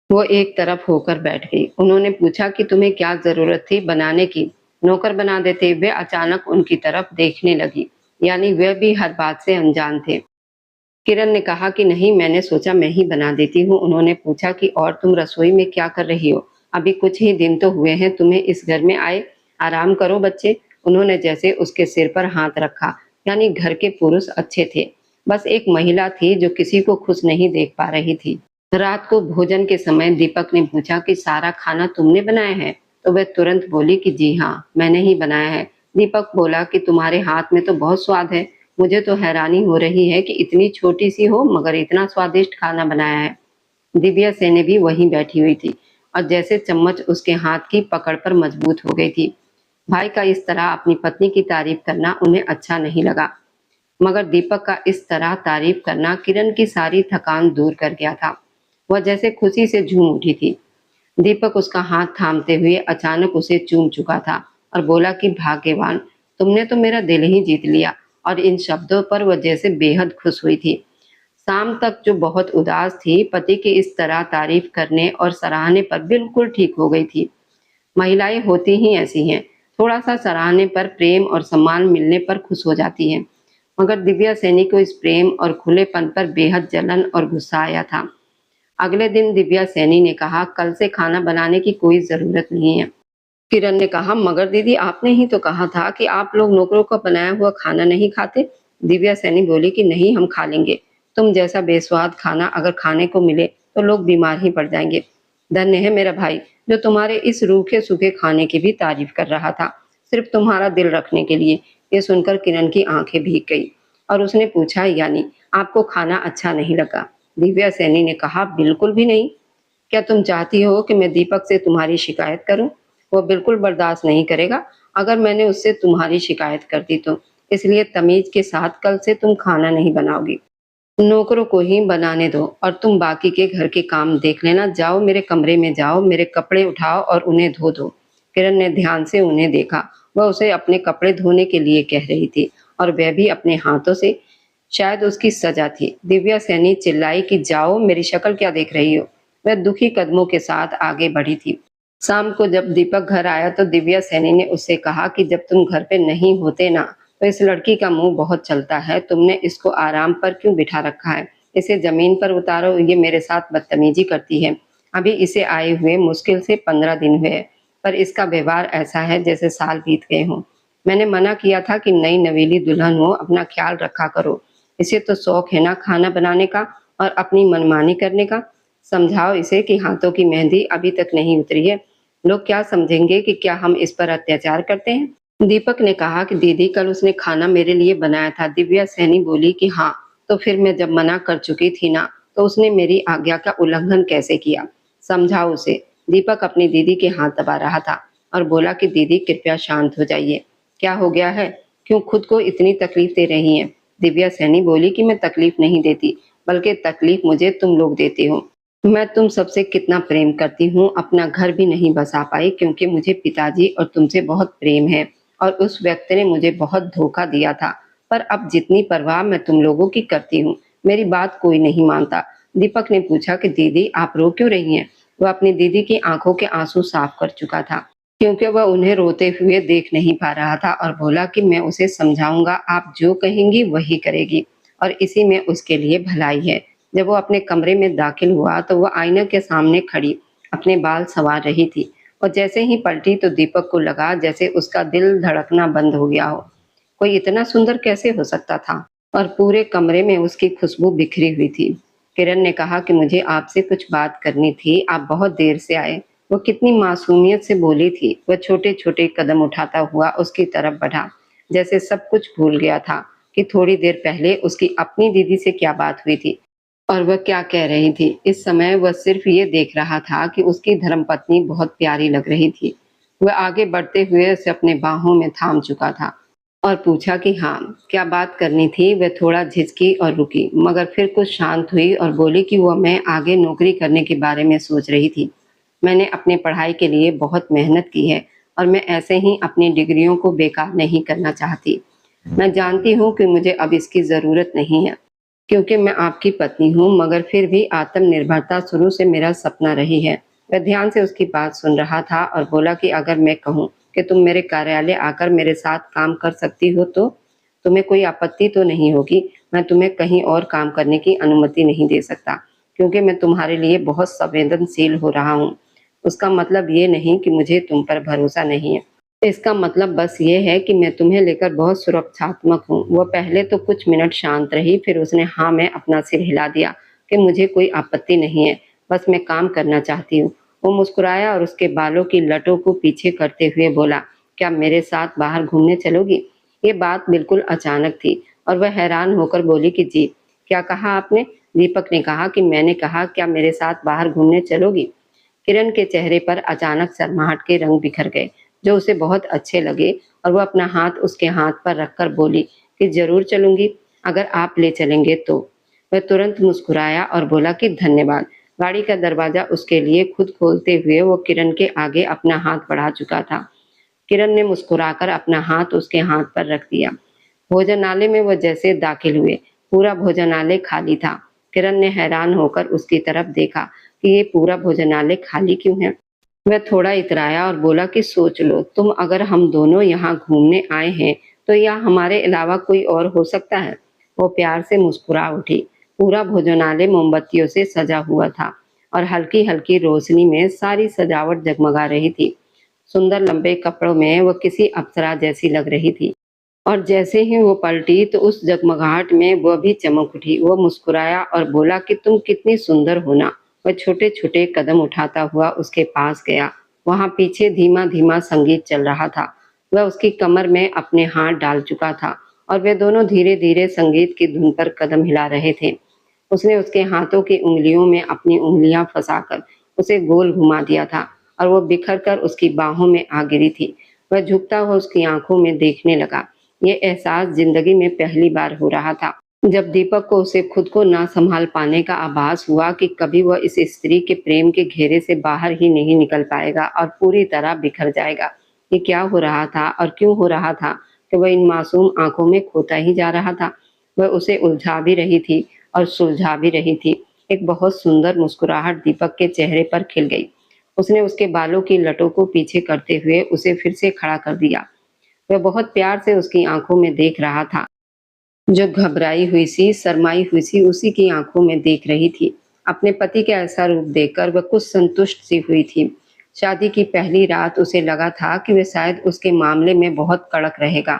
वो एक तरफ होकर बैठ गई। उन्होंने पूछा कि तुम्हें क्या जरूरत थी बनाने की, नौकर बना देते। वे अचानक उनकी तरफ देखने लगी, यानी वे भी हर बात से अनजान थे। किरण ने कहा कि नहीं, मैंने सोचा मैं ही बना देती हूँ। उन्होंने पूछा कि और तुम रसोई में क्या कर रही हो, अभी कुछ ही दिन तो हुए हैं तुम्हें इस घर में आए, आराम करो बच्चे। उन्होंने जैसे उसके सिर पर हाथ रखा, यानी घर के पुरुष अच्छे थे, बस एक महिला थी जो किसी को खुश नहीं देख पा रही थी। रात को भोजन के समय दीपक ने पूछा कि सारा खाना तुमने बनाया है, तो वह तुरंत बोली कि जी हाँ, मैंने ही बनाया है। दीपक बोला कि तुम्हारे हाथ में तो बहुत स्वाद है, मुझे तो हैरानी हो रही है कि इतनी छोटी सी हो मगर इतना स्वादिष्ट खाना बनाया है। दिव्या सेने भी वहीं बैठी हुई थी और जैसे चम्मच उसके हाथ की पकड़ पर मजबूत हो गई थी। भाई का इस तरह अपनी पत्नी की तारीफ करना उन्हें अच्छा नहीं लगा, मगर दीपक का इस तरह तारीफ करना किरण की सारी थकान दूर कर गया था। वह जैसे खुशी से झूम उठी थी। दीपक उसका हाथ थामते हुए अचानक उसे चूम चुका था और बोला कि भाग्यवान, तुमने तो मेरा दिल ही जीत लिया। और इन शब्दों पर वह जैसे बेहद खुश हुई थी। शाम तक जो बहुत उदास थी, पति की इस तरह तारीफ करने और सराहने पर बिल्कुल ठीक हो गई थी। महिलाएं होती ही ऐसी हैं, थोड़ा सा सराहने पर, प्रेम और सम्मान मिलने पर खुश हो जाती हैं। मगर दिव्या सैनी को इस प्रेम और खुलेपन पर बेहद जलन और गुस्सा आया था। अगले दिन दिव्या सैनी ने कहा, कल से खाना बनाने की कोई जरूरत नहीं है। किरण ने कहा, मगर दीदी आपने ही तो कहा था कि आप लोग नौकरों का बनाया हुआ खाना नहीं खाते। दिव्या सैनी बोली कि नहीं, हम खा लेंगे। तुम जैसा बेस्वाद खाना अगर खाने को मिले तो लोग बीमार ही पड़ जाएंगे। धन्य है मेरा भाई जो तुम्हारे इस रूखे सूखे खाने की भी तारीफ कर रहा था, सिर्फ तुम्हारा दिल रखने के लिए। ये सुनकर किरण की आंखें भीग गई और उसने पूछा, यानी आपको खाना अच्छा नहीं लगा? दिव्या सैनी ने कहा, बिल्कुल भी नहीं। क्या तुम चाहती हो कि मैं दीपक से तुम्हारी शिकायत करूं? वो बिल्कुल बर्दाश्त नहीं करेगा अगर मैंने उससे तुम्हारी शिकायत कर दी तो। इसलिए तमीज के साथ कल से तुम खाना नहीं बनाओगी, नौकरों को ही बनाने दो और तुम बाकी के घर के काम देख लेना। जाओ, मेरे कमरे में जाओ, मेरे कपड़े उठाओ और उन्हें धो दो। किरण ने ध्यान से उन्हें देखा। वह उसे अपने कपड़े धोने के लिए कह रही थी और वह भी अपने हाथों से। शायद उसकी सजा थी। दिव्या सैनी चिल्लाई कि जाओ, मेरी शक्ल क्या देख रही हो? वह दुखी कदमों के साथ आगे बढ़ी थी। शाम को जब दीपक घर आया तो दिव्या सैनी ने उससे कहा कि जब तुम घर पे नहीं होते ना, तो इस लड़की का मुंह बहुत चलता है। तुमने इसको आराम पर क्यों बिठा रखा है? इसे जमीन पर उतारो, ये मेरे साथ बदतमीजी करती है। अभी इसे आए हुए मुश्किल से 15 दिन हुए, पर इसका व्यवहार ऐसा है जैसे साल बीत गए हों। मैंने मना किया था कि नई नवेली दुल्हन हो, अपना ख्याल रखा करो। इसे तो शौक है ना खाना बनाने का और अपनी मनमानी करने का। समझाओ इसे कि हाथों की मेहंदी अभी तक नहीं उतरी है। लोग क्या समझेंगे कि क्या हम इस पर अत्याचार करते हैं? दीपक ने कहा कि दीदी, कल उसने खाना मेरे लिए बनाया था। दिव्या सैनी बोली कि हाँ, तो फिर मैं जब मना कर चुकी थी ना, तो उसने मेरी आज्ञा का उल्लंघन कैसे किया? समझाओ उसे। दीपक अपनी दीदी के हाथ दबा रहा था और बोला कि दीदी कृपया शांत हो जाइए। क्या हो गया है? क्यों खुद को इतनी तकलीफ दे रही हैं? दिव्या सैनी बोली कि मैं तकलीफ नहीं देती, बल्कि तकलीफ मुझे तुम लोग देते हो। मैं तुम सबसे कितना प्रेम करती हूँ, अपना घर भी नहीं बसा पाई क्योंकि मुझे पिताजी और तुमसे बहुत प्रेम है और उस व्यक्ति ने मुझे बहुत धोखा दिया था। पर अब जितनी परवाह मैं तुम लोगों की करती हूँ, मेरी बात कोई नहीं मानता। दीपक ने पूछा कि दीदी, आप रो क्यों रही हैं? वह अपनी दीदी की आंखों के आंसू साफ कर चुका था क्योंकि वह उन्हें रोते हुए देख नहीं पा रहा था और बोला कि मैं उसे समझाऊंगा, आप जो कहेंगी वही करेगी और इसी में उसके लिए भलाई है। जब वो अपने कमरे में दाखिल हुआ तो वह आईने के सामने खड़ी अपने बाल संवार रही थी और जैसे ही पलटी तो दीपक को लगा जैसे उसका दिल धड़कना बंद हो गया हो। कोई इतना सुंदर कैसे हो सकता था? और पूरे कमरे में उसकी खुशबू बिखरी हुई थी। किरण ने कहा कि मुझे आपसे कुछ बात करनी थी, आप बहुत देर से आए। वो कितनी मासूमियत से बोली थी। वह छोटे छोटे कदम उठाता हुआ उसकी तरफ बढ़ा, जैसे सब कुछ भूल गया था कि थोड़ी देर पहले उसकी अपनी दीदी से क्या बात हुई थी और वह क्या कह रही थी। इस समय वह सिर्फ ये देख रहा था कि उसकी धर्मपत्नी बहुत प्यारी लग रही थी। वह आगे बढ़ते हुए उसे अपने बाहों में थाम चुका था और पूछा कि हाँ, क्या बात करनी थी? वह थोड़ा झिझकी और रुकी, मगर फिर कुछ शांत हुई और बोली कि वह मैं आगे नौकरी करने के बारे में सोच रही थी। मैंने अपने पढ़ाई के लिए बहुत मेहनत की है और मैं ऐसे ही अपनी डिग्रियों को बेकार नहीं करना चाहती। मैं जानती हूँ कि मुझे अब इसकी ज़रूरत नहीं है क्योंकि मैं आपकी पत्नी हूँ, मगर फिर भी आत्मनिर्भरता शुरू से मेरा सपना रही है। वह ध्यान से उसकी बात सुन रहा था और बोला कि अगर मैं कहूँ कि तुम मेरे कार्यालय आकर मेरे साथ काम कर सकती हो तो तुम्हें कोई आपत्ति तो नहीं होगी? मैं तुम्हें कहीं और काम करने की अनुमति नहीं दे सकता क्योंकि मैं तुम्हारे लिए बहुत संवेदनशील हो रहा हूँ। उसका मतलब ये नहीं कि मुझे तुम पर भरोसा नहीं है। इसका मतलब बस ये है कि मैं तुम्हें लेकर बहुत सुरक्षात्मक हूँ। वह पहले तो कुछ मिनट शांत रही, फिर उसने हाँ में अपना सिर हिला दिया कि मुझे कोई आपत्ति नहीं है, बस मैं काम करना चाहती हूँ। वो मुस्कुराया और उसके बालों की लटों को पीछे करते हुए बोला, क्या मेरे साथ बाहर घूमने चलोगी? ये बात बिल्कुल अचानक थी और वह हैरान होकर बोली कि जी। क्या कहा आपने? दीपक ने कहा कि मैंने कहा क्या मेरे साथ बाहर घूमने चलोगी? किरण के चेहरे पर अचानक शर्माहट के रंग बिखर गए जो उसे बहुत अच्छे लगे और वह अपना हाथ उसके हाथ पर रखकर बोली कि जरूर चलूंगी, अगर आप ले चलेंगे तो। वह तुरंत मुस्कुराया और बोला कि धन्यवाद। गाड़ी का दरवाजा उसके लिए खुद खोलते हुए वो किरण के आगे अपना हाथ बढ़ा चुका था। किरण ने मुस्कुराकर अपना हाथ उसके हाथ पर रख दिया। भोजनालय में वह जैसे दाखिल हुए, पूरा भोजनालय खाली था। किरण ने हैरान होकर उसकी तरफ देखा कि ये पूरा भोजनालय खाली क्यों है। वह थोड़ा इतराया और बोला कि सोच लो, तुम अगर हम दोनों यहाँ घूमने आए हैं तो यहाँ हमारे अलावा कोई और हो सकता है? वो प्यार से मुस्कुरा उठी। पूरा भोजनालय मोमबत्तियों से सजा हुआ था और हल्की हल्की रोशनी में सारी सजावट जगमगा रही थी। सुंदर लंबे कपड़ों में वह किसी अप्सरा जैसी लग रही थी और जैसे ही वो पलटी तो उस जगमगाहट में वह भी चमक उठी। वह मुस्कुराया और बोला कि तुम कितनी सुंदर हो ना। वह छोटे-छोटे कदम उठाता हुआ उसके पास गया। वहाँ पीछे धीमा-धीमा संगीत चल रहा था। वह उसकी कमर में अपने हाथ डाल चुका था और वे दोनों धीरे-धीरे संगीत की धुन पर कदम हिला रहे थे। उसने उसके हाथों की उँगलियों में अपनी उँगलियाँ फँसाकर उसे गोल घुमा दिया था और वो बिखर कर उसकी बाहों में आ गिरी थी। वह झुकता हुआ उसकी आँखों में देखने लगा। ये एहसास ज़िंदगी में पहली बार हो रहा था। जब दीपक को उसे खुद को ना सँभाल पाने का आभास हुआ कि कभी वह इस स्त्री के प्रेम के घेरे से बाहर ही नहीं निकल पाएगा और पूरी तरह बिखर जाएगा। ये क्या हो रहा था और क्यों हो रहा था कि वह इन मासूम आँखों में खोता ही जा रहा था। वह उसे उलझा भी रही थी और सुलझा भी रही थी। एक बहुत सुंदर मुस्कुराहट दीपक के चेहरे पर खिल गई। उसने उसके बालों की लटों को पीछे करते हुए उसे फिर से खड़ा कर दिया। वह बहुत प्यार से उसकी आँखों में देख रहा था। जो घबराई हुई सी, शर्माई हुई सी उसी की आंखों में देख रही थी। अपने पति का ऐसा रूप देखकर वह कुछ संतुष्ट सी हुई थी। शादी की पहली रात उसे लगा था कि वह शायद उसके मामले में बहुत कड़क रहेगा।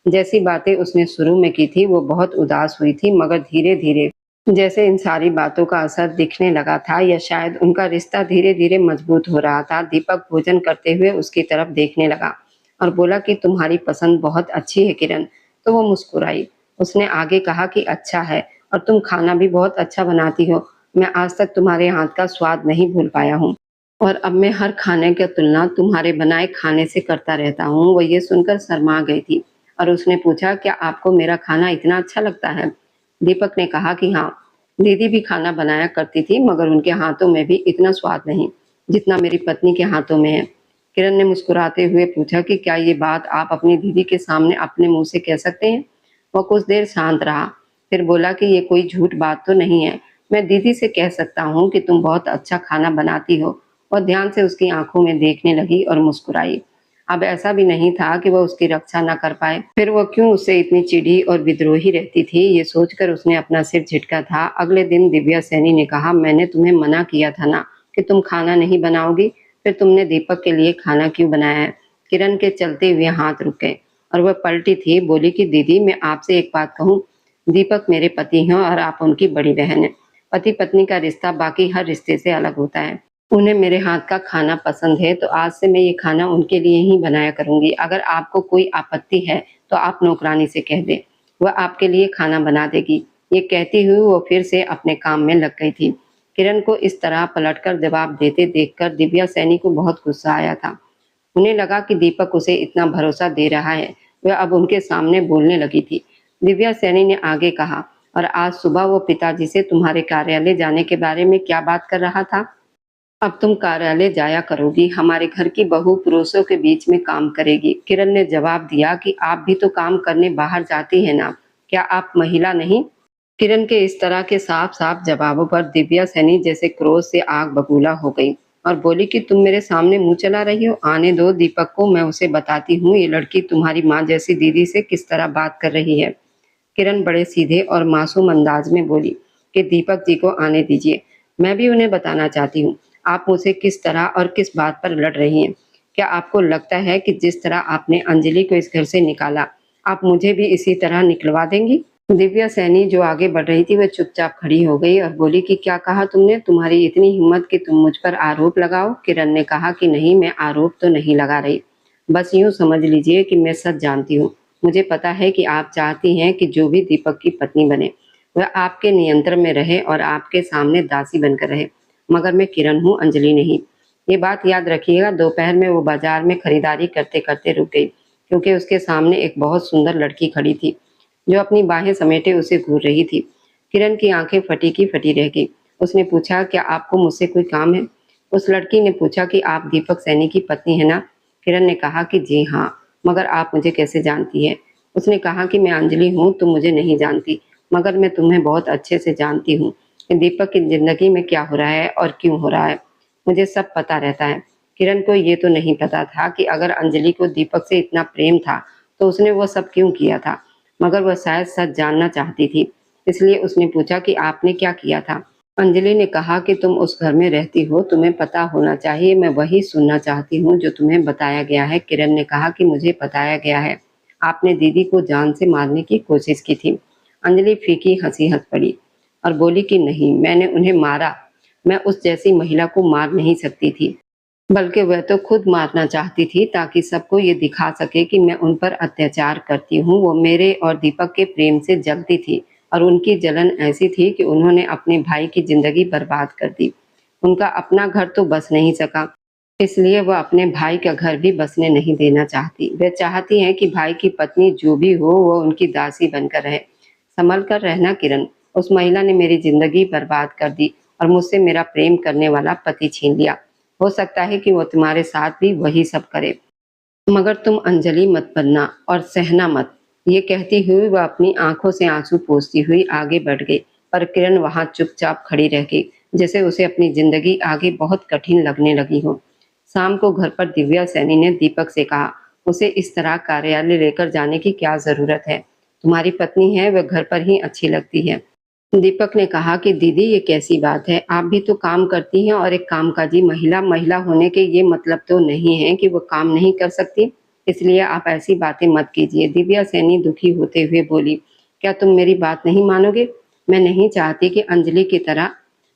जैसी बातें उसने शुरू में की थी वो बहुत उदास हुई थी, मगर धीरे-धीरे जैसे इन सारी बातों का असर दिखने लगा था या शायद उनका रिश्ता धीरे-धीरे मजबूत हो रहा था। दीपक भोजन करते हुए उसकी तरफ देखने लगा और बोला कि तुम्हारी पसंद बहुत अच्छी है किरण। तो वो मुस्कुराई। उसने आगे कहा कि अच्छा है और तुम खाना भी बहुत अच्छा बनाती हो। मैं आज तक तुम्हारे हाथ का स्वाद नहीं भूल पाया हूँ और अब मैं हर खाने की तुलना तुम्हारे बनाए खाने से करता रहता हूँ। वो ये सुनकर शर्मा गई थी और उसने पूछा, क्या आपको मेरा खाना इतना अच्छा लगता है? दीपक ने कहा कि हाँ, दीदी भी खाना बनाया करती थी, मगर उनके हाथों में भी इतना स्वाद नहीं जितना मेरी पत्नी के हाथों में है। किरण ने मुस्कुराते हुए पूछा कि क्या ये बात आप अपनी दीदी के सामने अपने मुंह से कह सकते हैं? वह कुछ देर शांत रहा, फिर बोला कि ये कोई झूठ बात तो नहीं है। मैं दीदी से कह सकता हूँ कि तुम बहुत अच्छा खाना बनाती हो। और ध्यान से उसकी आंखों में देखने लगी और मुस्कुराई। अब ऐसा भी नहीं था कि वह उसकी रक्षा न कर पाए। फिर वह क्यों उससे इतनी चिढ़ी और विद्रोही रहती थी, ये सोचकर उसने अपना सिर झटका था। अगले दिन दिव्या सैनी ने कहा, मैंने तुम्हें मना किया था ना कि तुम खाना नहीं बनाओगी, फिर तुमने दीपक के लिए खाना क्यों बनाया है? किरण के चलते हुए हाथ रुक गए और वह पलटी थी, बोली कि दीदी मैं आपसे एक बात कहूँ, दीपक मेरे पति हैं और आप उनकी बड़ी बहन हैं। पति पत्नी का रिश्ता बाकी हर रिश्ते से अलग होता है। उन्हें मेरे हाथ का खाना पसंद है तो आज से मैं ये खाना उनके लिए ही बनाया करूंगी। अगर आपको कोई आपत्ति है तो आप नौकरानी से कह दें, वह आपके लिए खाना बना देगी। ये कहती हुई वो फिर से अपने काम में लग गई थी। किरण को इस तरह पलटकर जवाब देते देखकर दिव्या सैनी को बहुत गुस्सा आया था। उन्हें लगा कि दीपक उसे इतना भरोसा दे रहा है, वह अब उनके सामने बोलने लगी थी। दिव्या सैनी ने आगे कहा, और आज सुबह वो पिताजी से तुम्हारे कार्यालय जाने के बारे में क्या बात कर रहा था? अब तुम कार्यालय जाया करोगी, हमारे घर की बहू पुरुषों के बीच में काम करेगी। किरण ने जवाब दिया कि आप भी तो काम करने बाहर जाती है ना, क्या आप महिला नहीं? किरण के इस तरह के साफ साफ जवाबों पर दिव्या सैनी जैसे क्रोध से आग बबूला हो गई और बोली कि तुम मेरे सामने मुंह चला रही हो। आने दो दीपक को, मैं उसे बताती हूँ ये लड़की तुम्हारी माँ जैसी दीदी से किस तरह बात कर रही है। किरण बड़े सीधे और मासूम अंदाज में बोली कि दीपक जी को आने दीजिए, मैं भी उन्हें बताना चाहती हूँ आप मुझसे किस तरह और किस बात पर लड़ रही हैं। क्या आपको लगता है कि जिस तरह आपने अंजलि को इस घर से निकाला, आप मुझे भी इसी तरह निकलवा देंगी? दिव्या सैनी जो आगे बढ़ रही थी वह चुपचाप खड़ी हो गई और बोली कि क्या कहा तुमने? तुम्हारी इतनी हिम्मत कि तुम मुझ पर आरोप लगाओ? किरण ने कहा कि नहीं, मैं आरोप तो नहीं लगा रही, बस यूं समझ लीजिए कि मैं सच जानती हूँ। मुझे पता है कि आप चाहती हैं कि जो भी दीपक की पत्नी बने वह आपके नियंत्रण में रहे और आपके सामने दासी बनकर रहे, मगर मैं किरण हूँ, अंजलि नहीं। ये बात याद रखिएगा। दोपहर में वो बाजार में खरीदारी करते करते रुक गई क्योंकि उसके सामने एक बहुत सुंदर लड़की खड़ी थी जो अपनी बाहें समेटे उसे घूर रही थी। किरण की आंखें फटी की फटी रह गई। उसने पूछा, क्या आपको मुझसे कोई काम है? उस लड़की ने पूछा कि आप दीपक सैनी की पत्नी है ना? किरण ने कहा कि जी हाँ, मगर आप मुझे कैसे जानती है? उसने कहा कि मैं अंजलि हूँ, तुम मुझे नहीं जानती, मगर मैं तुम्हें बहुत अच्छे से जानती हूँ कि दीपक की जिंदगी में क्या हो रहा है और क्यों हो रहा है। मुझे सब पता रहता है। किरण को ये तो नहीं पता था कि अगर अंजलि को दीपक से इतना प्रेम था तो उसने वो सब क्यों किया था, मगर वह शायद सच जानना चाहती थी, इसलिए उसने पूछा कि आपने क्या किया था? अंजलि ने कहा कि तुम उस घर में रहती हो, तुम्हें पता होना चाहिए, मैं वही सुनना चाहती हूँ जो तुम्हें बताया गया है। किरण ने कहा कि मुझे बताया गया है आपने दीदी को जान से मारने की कोशिश की थी। अंजलि फीकी हंसी हंस पड़ी और बोली कि नहीं, मैंने उन्हें मारा मैं उस जैसी महिला को मार नहीं सकती थी, बल्कि वह तो खुद मारना चाहती थी ताकि सबको ये दिखा सके कि मैं उन पर अत्याचार करती हूँ। वो मेरे और दीपक के प्रेम से जलती थी और उनकी जलन ऐसी थी कि उन्होंने अपने भाई की जिंदगी बर्बाद कर दी। उनका अपना घर तो बस नहीं सका, इसलिए वह अपने भाई का घर भी बसने नहीं देना चाहती। वे चाहती हैं कि भाई की पत्नी जो भी हो वो उनकी दासी बनकर रहे। संभल कर रहना किरण, उस महिला ने मेरी जिंदगी बर्बाद कर दी और मुझसे मेरा प्रेम करने वाला पति छीन लिया। हो सकता है कि वो तुम्हारे साथ भी वही सब करे, मगर तुम अंजलि मत बनना और सहना मत। ये कहती हुई वह अपनी आंखों से आंसू पोंछती हुई आगे बढ़ गई, पर किरण वहां चुपचाप खड़ी रह गई, जैसे उसे अपनी जिंदगी आगे बहुत कठिन लगने लगी हो। शाम को घर पर दिव्या सैनी ने दीपक से कहा, उसे इस तरह कार्यालय लेकर जाने की क्या जरूरत है? तुम्हारी पत्नी है, वह घर पर ही अच्छी लगती है। दीपक ने कहा कि दीदी ये कैसी बात है, आप भी तो काम करती हैं और एक कामकाजी महिला महिला होने के ये मतलब तो नहीं है कि वो काम नहीं कर सकती, इसलिए आप ऐसी बातें मत कीजिए। दिव्या सैनी दुखी होते हुए बोली, क्या तुम मेरी बात नहीं मानोगे? मैं नहीं चाहती कि अंजलि की तरह।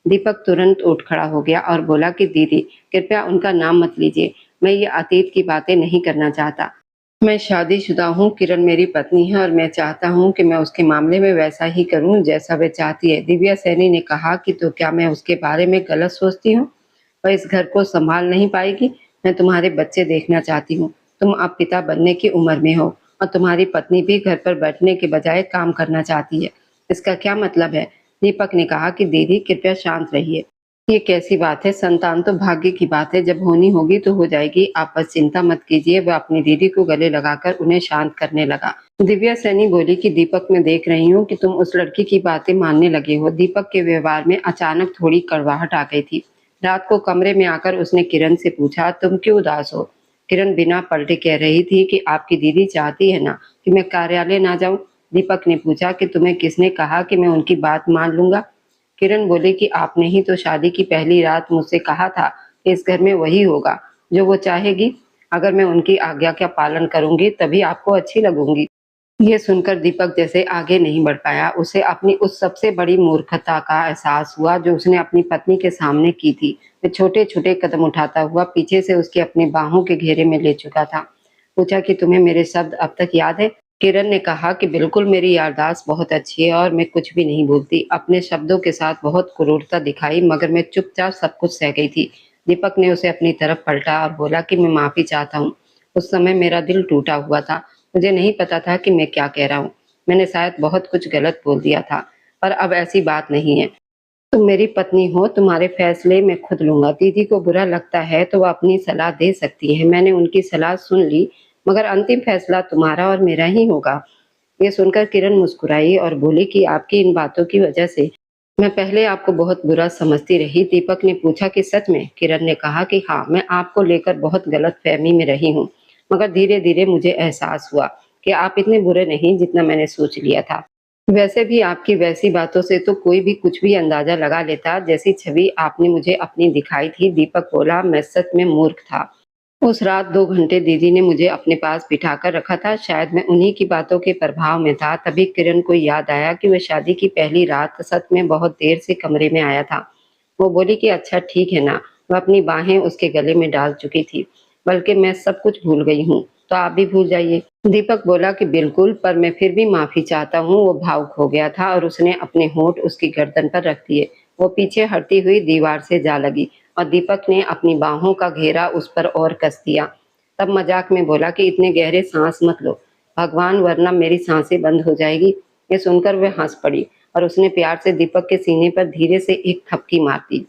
दीपक तुरंत उठ खड़ा हो गया और बोला कि दीदी कृपया उनका नाम मत लीजिए, मैं ये अतीत की बातें नहीं करना चाहता। मैं शादीशुदा हूँ, किरण मेरी पत्नी है और मैं चाहता हूँ कि मैं उसके मामले में वैसा ही करूँ जैसा वह चाहती है। दिव्या सैनी ने कहा कि तो क्या मैं उसके बारे में गलत सोचती हूँ? वह इस घर को संभाल नहीं पाएगी। मैं तुम्हारे बच्चे देखना चाहती हूँ। तुम अब पिता बनने की उम्र में हो और तुम्हारी पत्नी भी घर पर बैठने के बजाय काम करना चाहती है। इसका क्या मतलब है? दीपक ने कहा कि दीदी कृपया शांत रहिए। ये कैसी बात है? संतान तो भाग्य की बात है, जब होनी होगी तो हो जाएगी, आप बस चिंता मत कीजिए। वह अपनी दीदी को गले लगाकर उन्हें शांत करने लगा। दिव्या सैनी बोली कि दीपक, मैं देख रही हूँ कि तुम उस लड़की की बातें मानने लगे हो। दीपक के व्यवहार में अचानक थोड़ी कड़वाहट आ गई थी। रात को कमरे में आकर उसने किरण से पूछा, तुम क्यों उदास हो? किरण बिना पलटे कह रही थी कि आपकी दीदी चाहती है ना कि मैं कार्यालय ना जाऊं। दीपक ने पूछा कि तुम्हें किसने कहा कि मैं उनकी बात मान लूंगा? किरण बोली कि आपने ही तो शादी की पहली रात मुझसे कहा था कि इस घर में वही होगा जो वो चाहेगी। अगर मैं उनकी आज्ञा का पालन करूंगी तभी आपको अच्छी लगूंगी। ये सुनकर दीपक जैसे आगे नहीं बढ़ पाया। उसे अपनी उस सबसे बड़ी मूर्खता का एहसास हुआ जो उसने अपनी पत्नी के सामने की थी। वह छोटे छोटे कदम उठाता हुआ पीछे से उसके अपनी बाहों के घेरे में ले चुका था। पूछा कि तुम्हें मेरे शब्द अब तक याद है? किरण ने कहा कि बिल्कुल, मेरी याददाश्त बहुत अच्छी है और मैं कुछ भी नहीं भूलती। अपने शब्दों के साथ बहुत क्रूरता दिखाई, मगर मैं चुपचाप सब कुछ सह गई थी। दीपक ने उसे अपनी तरफ पलटा और बोला कि मैं माफी चाहता हूँ। उस समय मेरा दिल टूटा हुआ था। मुझे नहीं पता था कि मैं क्या कह रहा हूँ। मैंने शायद बहुत कुछ गलत बोल दिया था, पर अब ऐसी बात नहीं है। तुम मेरी पत्नी हो, तुम्हारे फैसले मैं खुद लूंगा। दीदी को बुरा लगता है तो वह अपनी सलाह दे सकती है। मैंने उनकी सलाह सुन ली, मगर अंतिम फैसला तुम्हारा और मेरा ही होगा। ये सुनकर किरण मुस्कुराई और बोली कि आपकी इन बातों की वजह से मैं पहले आपको बहुत बुरा समझती रही। दीपक ने पूछा कि सच में? किरण ने कहा कि हाँ, मैं आपको लेकर बहुत गलत फहमी में रही हूँ, मगर धीरे धीरे मुझे एहसास हुआ कि आप इतने बुरे नहीं जितना मैंने सोच लिया था। वैसे भी आपकी वैसी बातों से तो कोई भी कुछ भी अंदाजा लगा लेता, जैसी छवि आपने मुझे अपनी दिखाई थी। दीपक बोला, मैं सच में मूर्ख था। उस रात 2 घंटे दीदी ने मुझे अपने पास बिठाकर रखा था। शायद मैं उन्हीं की बातों के प्रभाव में था। तभी किरण को याद आया कि वह शादी की पहली रात सच में बहुत देर से कमरे में आया था। वो बोली कि अच्छा ठीक है ना। वह अपनी बाहें उसके गले में डाल चुकी थी। बल्कि मैं सब कुछ भूल गई हूँ, तो आप भी भूल जाइए। दीपक बोला कि बिल्कुल, पर मैं फिर भी माफी चाहता हूँ। वो भावुक हो गया था और उसने अपने होंठ उसकी गर्दन पर रख दिए। वो पीछे हटती हुई दीवार से जा लगी और दीपक ने अपनी बाहों का घेरा उस पर और कस दिया। तब मजाक में बोला कि इतने गहरे सांस मत लो भगवान, वरना मेरी सांसें बंद हो जाएगी। ये सुनकर वह हंस पड़ी और उसने प्यार से दीपक के सीने पर धीरे से एक थपकी मार दी।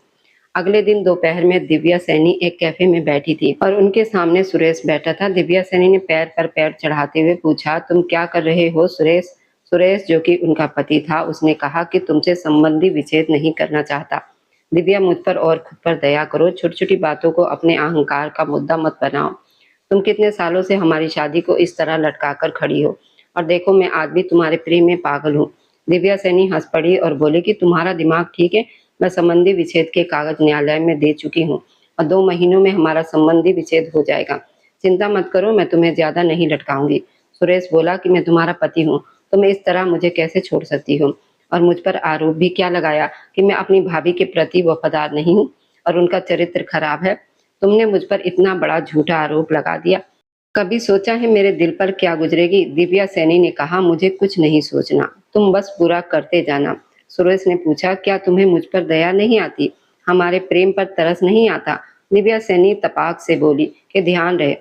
अगले दिन दोपहर में दिव्या सैनी एक कैफे में बैठी थी और उनके सामने सुरेश बैठा था। दिव्या सैनी ने पैर पर पैर चढ़ाते हुए पूछा, तुम क्या कर रहे हो सुरेश? सुरेश, जो कि उनका पति था, उसने कहा कि तुमसे संबंधी विच्छेद नहीं करना चाहता। दिव्या, मुझ पर और खुद पर दया करो। छोटी छोटी बातों को अपने अहंकार का मुद्दा मत बनाओ। तुम कितने सालों से हमारी शादी को इस तरह लटका कर खड़ी हो, और देखो मैं आज भी तुम्हारे प्रेम में पागल हूँ। दिव्या सैनी हंस पड़ी और बोली कि तुम्हारा दिमाग ठीक है? मैं संबंधी विच्छेद के कागज न्यायालय में दे चुकी हूँ और 2 महीनों में हमारा संबंधी विच्छेद हो जाएगा। चिंता मत करो, मैं तुम्हें ज्यादा नहीं लटकाऊंगी। सुरेश बोला कि मैं तुम्हारा पति हूँ, तो मैं इस तरह मुझे कैसे छोड़ सकती हूँ? और मुझ पर आरोप भी क्या लगाया कि मैं अपनी भाभी के प्रति वफादार नहीं हूँ और उनका चरित्र खराब है। तुमने मुझ पर इतना बड़ा झूठा आरोप लगा दिया। कभी सोचा है मेरे दिल पर क्या गुजरेगी? दिव्या सैनी ने कहा, मुझे कुछ नहीं सोचना, तुम बस पूरा करते जाना। सुरेश ने पूछा, क्या तुम्हें मुझ पर दया नहीं आती? हमारे प्रेम पर तरस नहीं आता? दिव्या सैनी तपाक से बोली कि ध्यान रहे,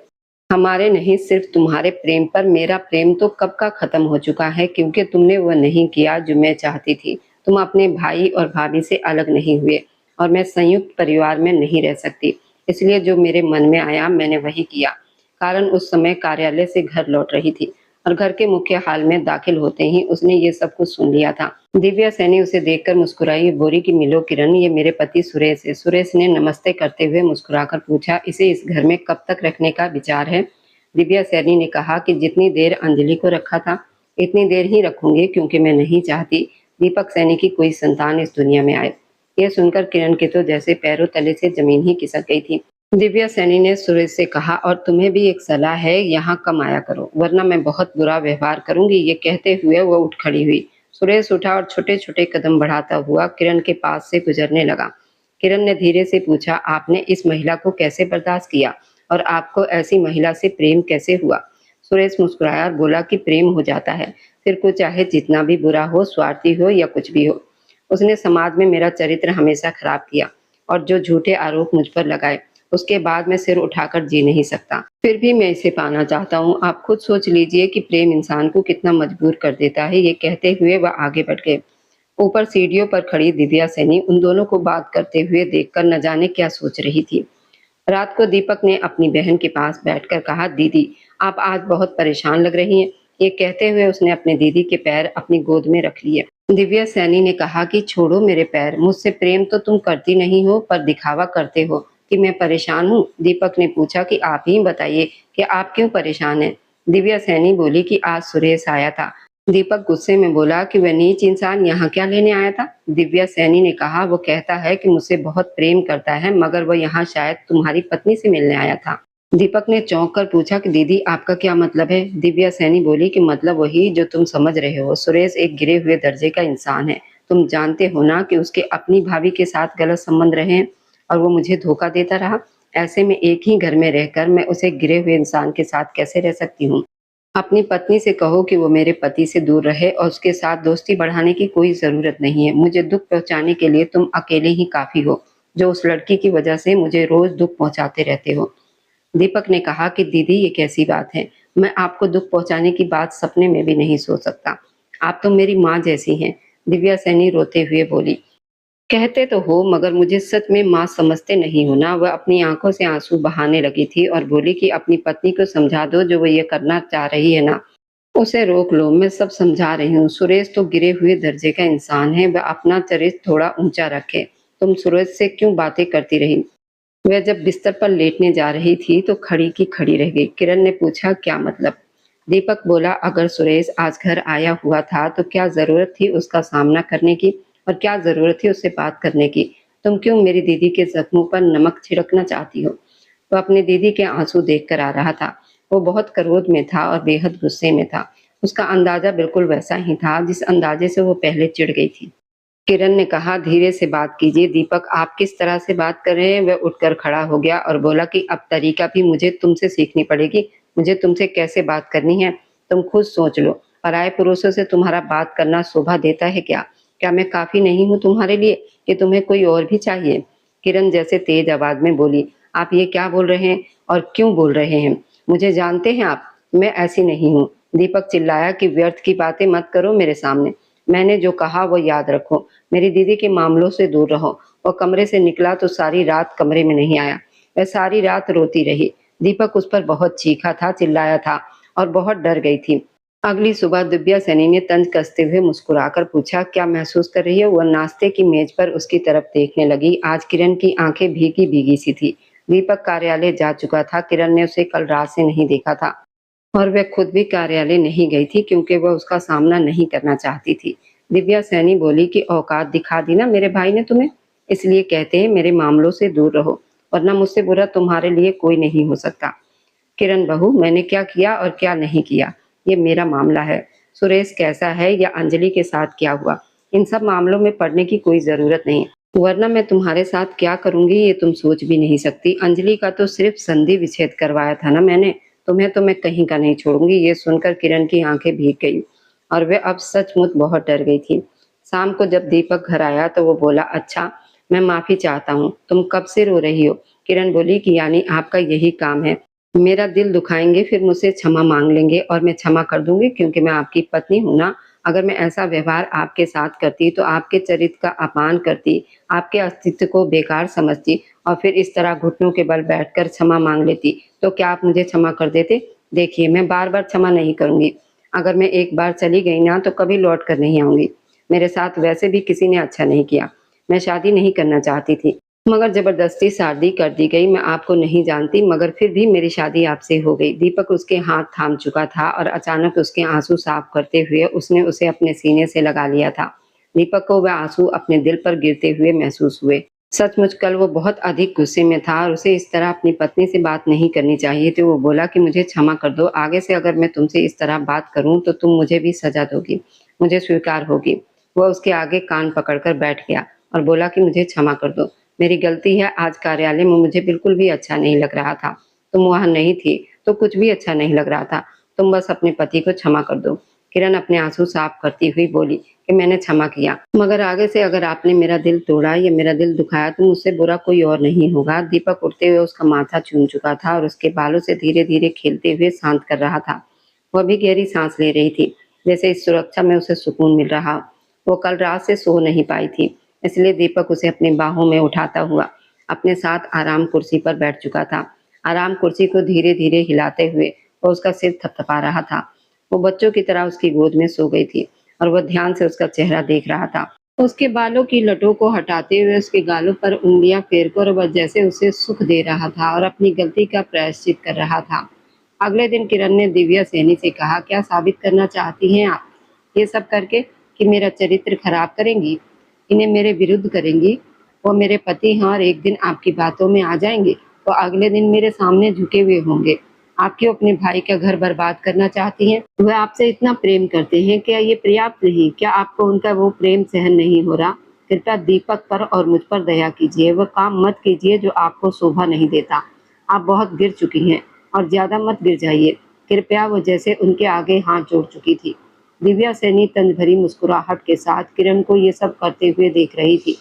हमारे नहीं सिर्फ तुम्हारे प्रेम पर, मेरा प्रेम तो कब का खत्म हो चुका है, क्योंकि तुमने वह नहीं किया जो मैं चाहती थी। तुम अपने भाई और भाभी से अलग नहीं हुए और मैं संयुक्त परिवार में नहीं रह सकती। इसलिए जो मेरे मन में आया मैंने वही किया। कारण उस समय कार्यालय से घर लौट रही थी और घर के मुख्य हॉल में दाखिल होते ही उसने ये सब कुछ सुन लिया था। दिव्या सैनी उसे देखकर मुस्कुराई, बोली कि मिलो किरण, ये मेरे पति सुरेश है। सुरेश ने नमस्ते करते हुए मुस्कुराकर पूछा, इसे इस घर में कब तक रखने का विचार है? दिव्या सैनी ने कहा कि जितनी देर अंजलि को रखा था इतनी देर ही रखूंगी, क्योंकि मैं नहीं चाहती दीपक सैनी की कोई संतान इस दुनिया में आए। यह सुनकर किरण के तो जैसे पैरों तले से जमीन ही खिसक गई थी। दिव्या सैनी ने सुरेश से कहा, और तुम्हें भी एक सलाह है, यहाँ कम आया करो वरना मैं बहुत बुरा व्यवहार करूंगी। ये कहते हुए वह उठ खड़ी हुई। सुरेश उठा और छोटे छोटे कदम बढ़ाता हुआ किरण के पास से गुजरने लगा। किरण ने धीरे से पूछा, आपने इस महिला को कैसे बर्दाश्त किया और आपको ऐसी महिला से प्रेम कैसे हुआ? सुरेश मुस्कुराया और बोला कि प्रेम हो जाता है, फिर को चाहे जितना भी बुरा हो, स्वार्थी हो या कुछ भी हो। उसने समाज में मेरा चरित्र हमेशा खराब किया और जो झूठे आरोप मुझ पर लगाए, उसके बाद मैं सिर उठाकर जी नहीं सकता। फिर भी मैं इसे पाना चाहता हूँ। आप खुद सोच लीजिए कि प्रेम इंसान को कितना मजबूर कर देता है। ये कहते हुए वह आगे बढ़ गए। ऊपर सीढ़ियों पर खड़ी दिव्या सैनी उन दोनों को बात करते हुए देखकर न जाने क्या सोच रही थी। रात को दीपक ने अपनी बहन के पास बैठकर कहा, दीदी आप आज बहुत परेशान लग रही हैं। ये कहते हुए उसने अपने दीदी के पैर अपनी गोद में रख लिए। दिव्या सैनी ने कहा कि छोड़ो मेरे पैर, मुझसे प्रेम तो तुम करती नहीं हो पर दिखावा करते हो कि मैं परेशान हूँ। दीपक ने पूछा कि आप ही बताइए कि आप क्यों परेशान हैं? दिव्या सैनी बोली कि आज सुरेश आया था। दीपक गुस्से में बोला कि वह नीच इंसान यहाँ क्या लेने आया था? दिव्या सैनी ने कहा, वो कहता है कि मुझसे बहुत प्रेम करता है, मगर वह यहाँ शायद तुम्हारी पत्नी से मिलने आया था। दीपक ने चौंक कर पूछा कि दीदी आपका क्या मतलब है? दिव्या सैनी बोली कि मतलब वही जो तुम समझ रहे हो। सुरेश एक गिरे हुए दर्जे का इंसान है। तुम जानते हो ना कि उसके अपनी भाभी के साथ गलत संबंध रहे हैं और वो मुझे धोखा देता रहा। ऐसे में एक ही घर में रहकर मैं उसे गिरे हुए इंसान के साथ कैसे रह सकती हूँ? अपनी पत्नी से कहो कि वो मेरे पति से दूर रहे और उसके साथ दोस्ती बढ़ाने की कोई जरूरत नहीं है। मुझे दुख पहुंचाने के लिए तुम अकेले ही काफी हो, जो उस लड़की की वजह से मुझे रोज दुख पहुंचाते रहते हो। दीपक ने कहा कि दीदी ये कैसी बात है? मैं आपको दुख पहुंचाने की बात सपने में भी नहीं सोच सकता। आप तो मेरी माँ जैसी हैं। दिव्या सैनी रोते हुए बोली। कहते तो हो, मगर मुझे सच में माँ समझते नहीं हो ना। वह अपनी आंखों से आंसू बहाने लगी थी और बोली कि अपनी पत्नी को समझा दो, जो वो ये करना चाह रही है ना, उसे रोक लो। मैं सब समझा रही हूँ। सुरेश तो गिरे हुए दर्जे का इंसान है, वह अपना चरित्र थोड़ा ऊंचा रखे। तुम सुरेश से क्यों बातें करती रही? वह जब बिस्तर पर लेटने जा रही थी तो खड़ी की खड़ी रह गई। किरण ने पूछा, क्या मतलब? दीपक बोला, अगर सुरेश आज घर आया हुआ था तो क्या जरूरत थी उसका सामना करने की और क्या जरूरत थी उससे बात करने की? तुम क्यों मेरी दीदी के जख्मों पर नमक छिड़कना चाहती हो? वो अपनी दीदी के आंसू देखकर आ रहा था। वो बहुत क्रोध में था और बेहद गुस्से में था। उसका अंदाजा बिल्कुल वैसा ही था जिस अंदाजे से वो पहले चिढ़ गई थी। किरण ने कहा, धीरे से बात कीजिए। दीपक आप किस तरह से बात कर रहे हैं? वह उठकर खड़ा हो गया और बोला कि अब तरीका भी मुझे तुमसे सीखनी पड़ेगी। मुझे तुमसे कैसे बात करनी है तुम खुद सोच लो। पराये पुरुषों से तुम्हारा बात करना शोभा देता है क्या? क्या मैं काफी नहीं हूँ तुम्हारे लिए कि तुम्हें कोई और भी चाहिए? किरण जैसे तेज आवाज में बोली, आप ये क्या बोल रहे हैं और क्यों बोल रहे हैं? मुझे जानते हैं आप, मैं ऐसी नहीं हूँ। दीपक चिल्लाया कि व्यर्थ की बातें मत करो मेरे सामने। मैंने जो कहा वो याद रखो। मेरी दीदी के मामलों से दूर रहो। वो कमरे से निकला तो सारी रात कमरे में नहीं आया। वह सारी रात रोती रही। दीपक उस पर बहुत चीखा था, चिल्लाया था और बहुत डर गई थी। अगली सुबह दिव्या सैनी ने तंज कसते हुए मुस्कुराकर पूछा, क्या महसूस कर रही है? वह नाश्ते की मेज पर उसकी तरफ देखने लगी। आज किरण की आंखें भीगी भीगी सी थी। दीपक कार्यालय जा चुका था। किरण ने उसे कल रात से नहीं देखा था और वह खुद भी कार्यालय नहीं गई थी, क्योंकि वह उसका सामना नहीं करना चाहती थी। दिव्या सैनी बोली कि औकात दिखा दी ना मेरे भाई ने तुम्हें, इसलिए कहते हैं मेरे मामलों से दूर रहो, वरना मुझसे बुरा तुम्हारे लिए कोई नहीं हो सकता। किरण बहू, मैंने क्या किया और क्या नहीं किया ये मेरा मामला है। सुरेश कैसा है या अंजलि के साथ क्या हुआ, इन सब मामलों में पड़ने की कोई ज़रूरत नहीं, वरना मैं तुम्हारे साथ क्या करूँगी ये तुम सोच भी नहीं सकती। अंजलि का तो सिर्फ़ संधि विच्छेद करवाया था ना मैंने, तुम्हें तो मैं कहीं का नहीं छोड़ूँगी। ये सुनकर किरण की आँखें भीग गईं और वह अब सचमुच बहुत डर गई थी। शाम को जब दीपक घर आया तो वो बोला, अच्छा, मैं माफ़ी चाहता हूँ, तुम कब से रो रही हो? किरण बोली कि यानी आपका यही काम है, मेरा दिल दुखाएँगे फिर मुझसे क्षमा माँग लेंगे और मैं क्षमा कर दूँगी क्योंकि मैं आपकी पत्नी हूँ ना। अगर मैं ऐसा व्यवहार आपके साथ करती तो आपके चरित्र का अपमान करती, आपके अस्तित्व को बेकार समझती और फिर इस तरह घुटनों के बल बैठकर क्षमा माँग लेती, तो क्या आप मुझे क्षमा कर देते? देखिए, मैं बार-बार क्षमा नहीं करूँगी। अगर मैं एक बार चली गई ना तो कभी लौट कर नहीं आऊँगी। मेरे साथ वैसे भी किसी ने अच्छा नहीं किया। मैं शादी नहीं करना चाहती थी, मगर ज़बरदस्ती शादी कर दी गई। मैं आपको नहीं जानती मगर फिर भी मेरी शादी आपसे हो गई। दीपक उसके हाथ थाम चुका था और अचानक उसके आँसू साफ करते हुए उसने उसे अपने सीने से लगा लिया था। दीपक को वह आँसू अपने दिल पर गिरते हुए महसूस हुए। सचमुच कल वो बहुत अधिक गुस्से में था और उसे इस तरह अपनी पत्नी से बात नहीं करनी चाहिए थी। वो बोला कि मुझे क्षमा कर दो, आगे से अगर मैं तुमसे इस तरह बात करूँ तो तुम मुझे भी सज़ा दोगी, मुझे स्वीकार होगी। वह उसके आगे कान पकड़कर बैठ गया और बोला कि मुझे क्षमा कर दो, मेरी गलती है, आज कार्यालय में मुझे बिल्कुल भी अच्छा नहीं लग रहा था। तुम वहाँ नहीं थी, तो कुछ भी अच्छा नहीं लग रहा था। तुम बस अपने पति को क्षमा कर दो। किरण अपने आँसू साफ करती हुई बोली कि मैंने क्षमा किया, मगर आगे से अगर आपने मेरा दिल तोड़ा या मेरा दिल दुखाया तो मुझसे बुरा कोई और नहीं होगा। दीपक उठते हुए उसका माथा चूम चुका था और उसके बालों से धीरे-धीरे खेलते हुए शांत कर रहा था। वह भी गहरी सांस ले रही थी, जैसे इस सुरक्षा में उसे सुकून मिल रहा। वो कल रात से सो नहीं पाई थी, इसलिए दीपक उसे अपनी बाहों में उठाता हुआ अपने साथ आराम कुर्सी पर बैठ चुका था। आराम कुर्सी को धीरे-धीरे हिलाते हुए वो उसका सिर थपथपा रहा था। वो बच्चों की तरह उसकी गोद में सो गई थी और वह ध्यान से उसका चेहरा देख रहा था। उसके बालों की लटों को हटाते हुए उसके गालों पर उंगलियां फेरकर वह जैसे उसे सुख दे रहा था और अपनी गलती का प्रायश्चित कर रहा था। अगले दिन किरण ने दिव्या सैनी से कहा, क्या साबित करना चाहती हैं आप ये सब करके कि मेरा चरित्र खराब करेंगी, इन्हें मेरे विरुद्ध करेंगी? वो मेरे पति हैं और एक दिन आपकी बातों में आ जाएंगे तो अगले दिन मेरे सामने झुके हुए होंगे। आप क्यों अपने भाई का घर बर्बाद करना चाहती हैं? वह आपसे इतना प्रेम करते हैं, क्या ये पर्याप्त नहीं? क्या आपको उनका वो प्रेम सहन नहीं हो रहा? कृपया दीपक पर और मुझ पर दया कीजिए, वह काम मत कीजिए जो आपको शोभा नहीं देता। आप बहुत गिर चुकी हैं और ज्यादा मत गिर जाइए। कृपया, वो जैसे उनके आगे हाथ जोड़ चुकी थी। दिव्या सैनी तंज भरी मुस्कुराहट के साथ किरण को ये सब करते हुए देख रही थी।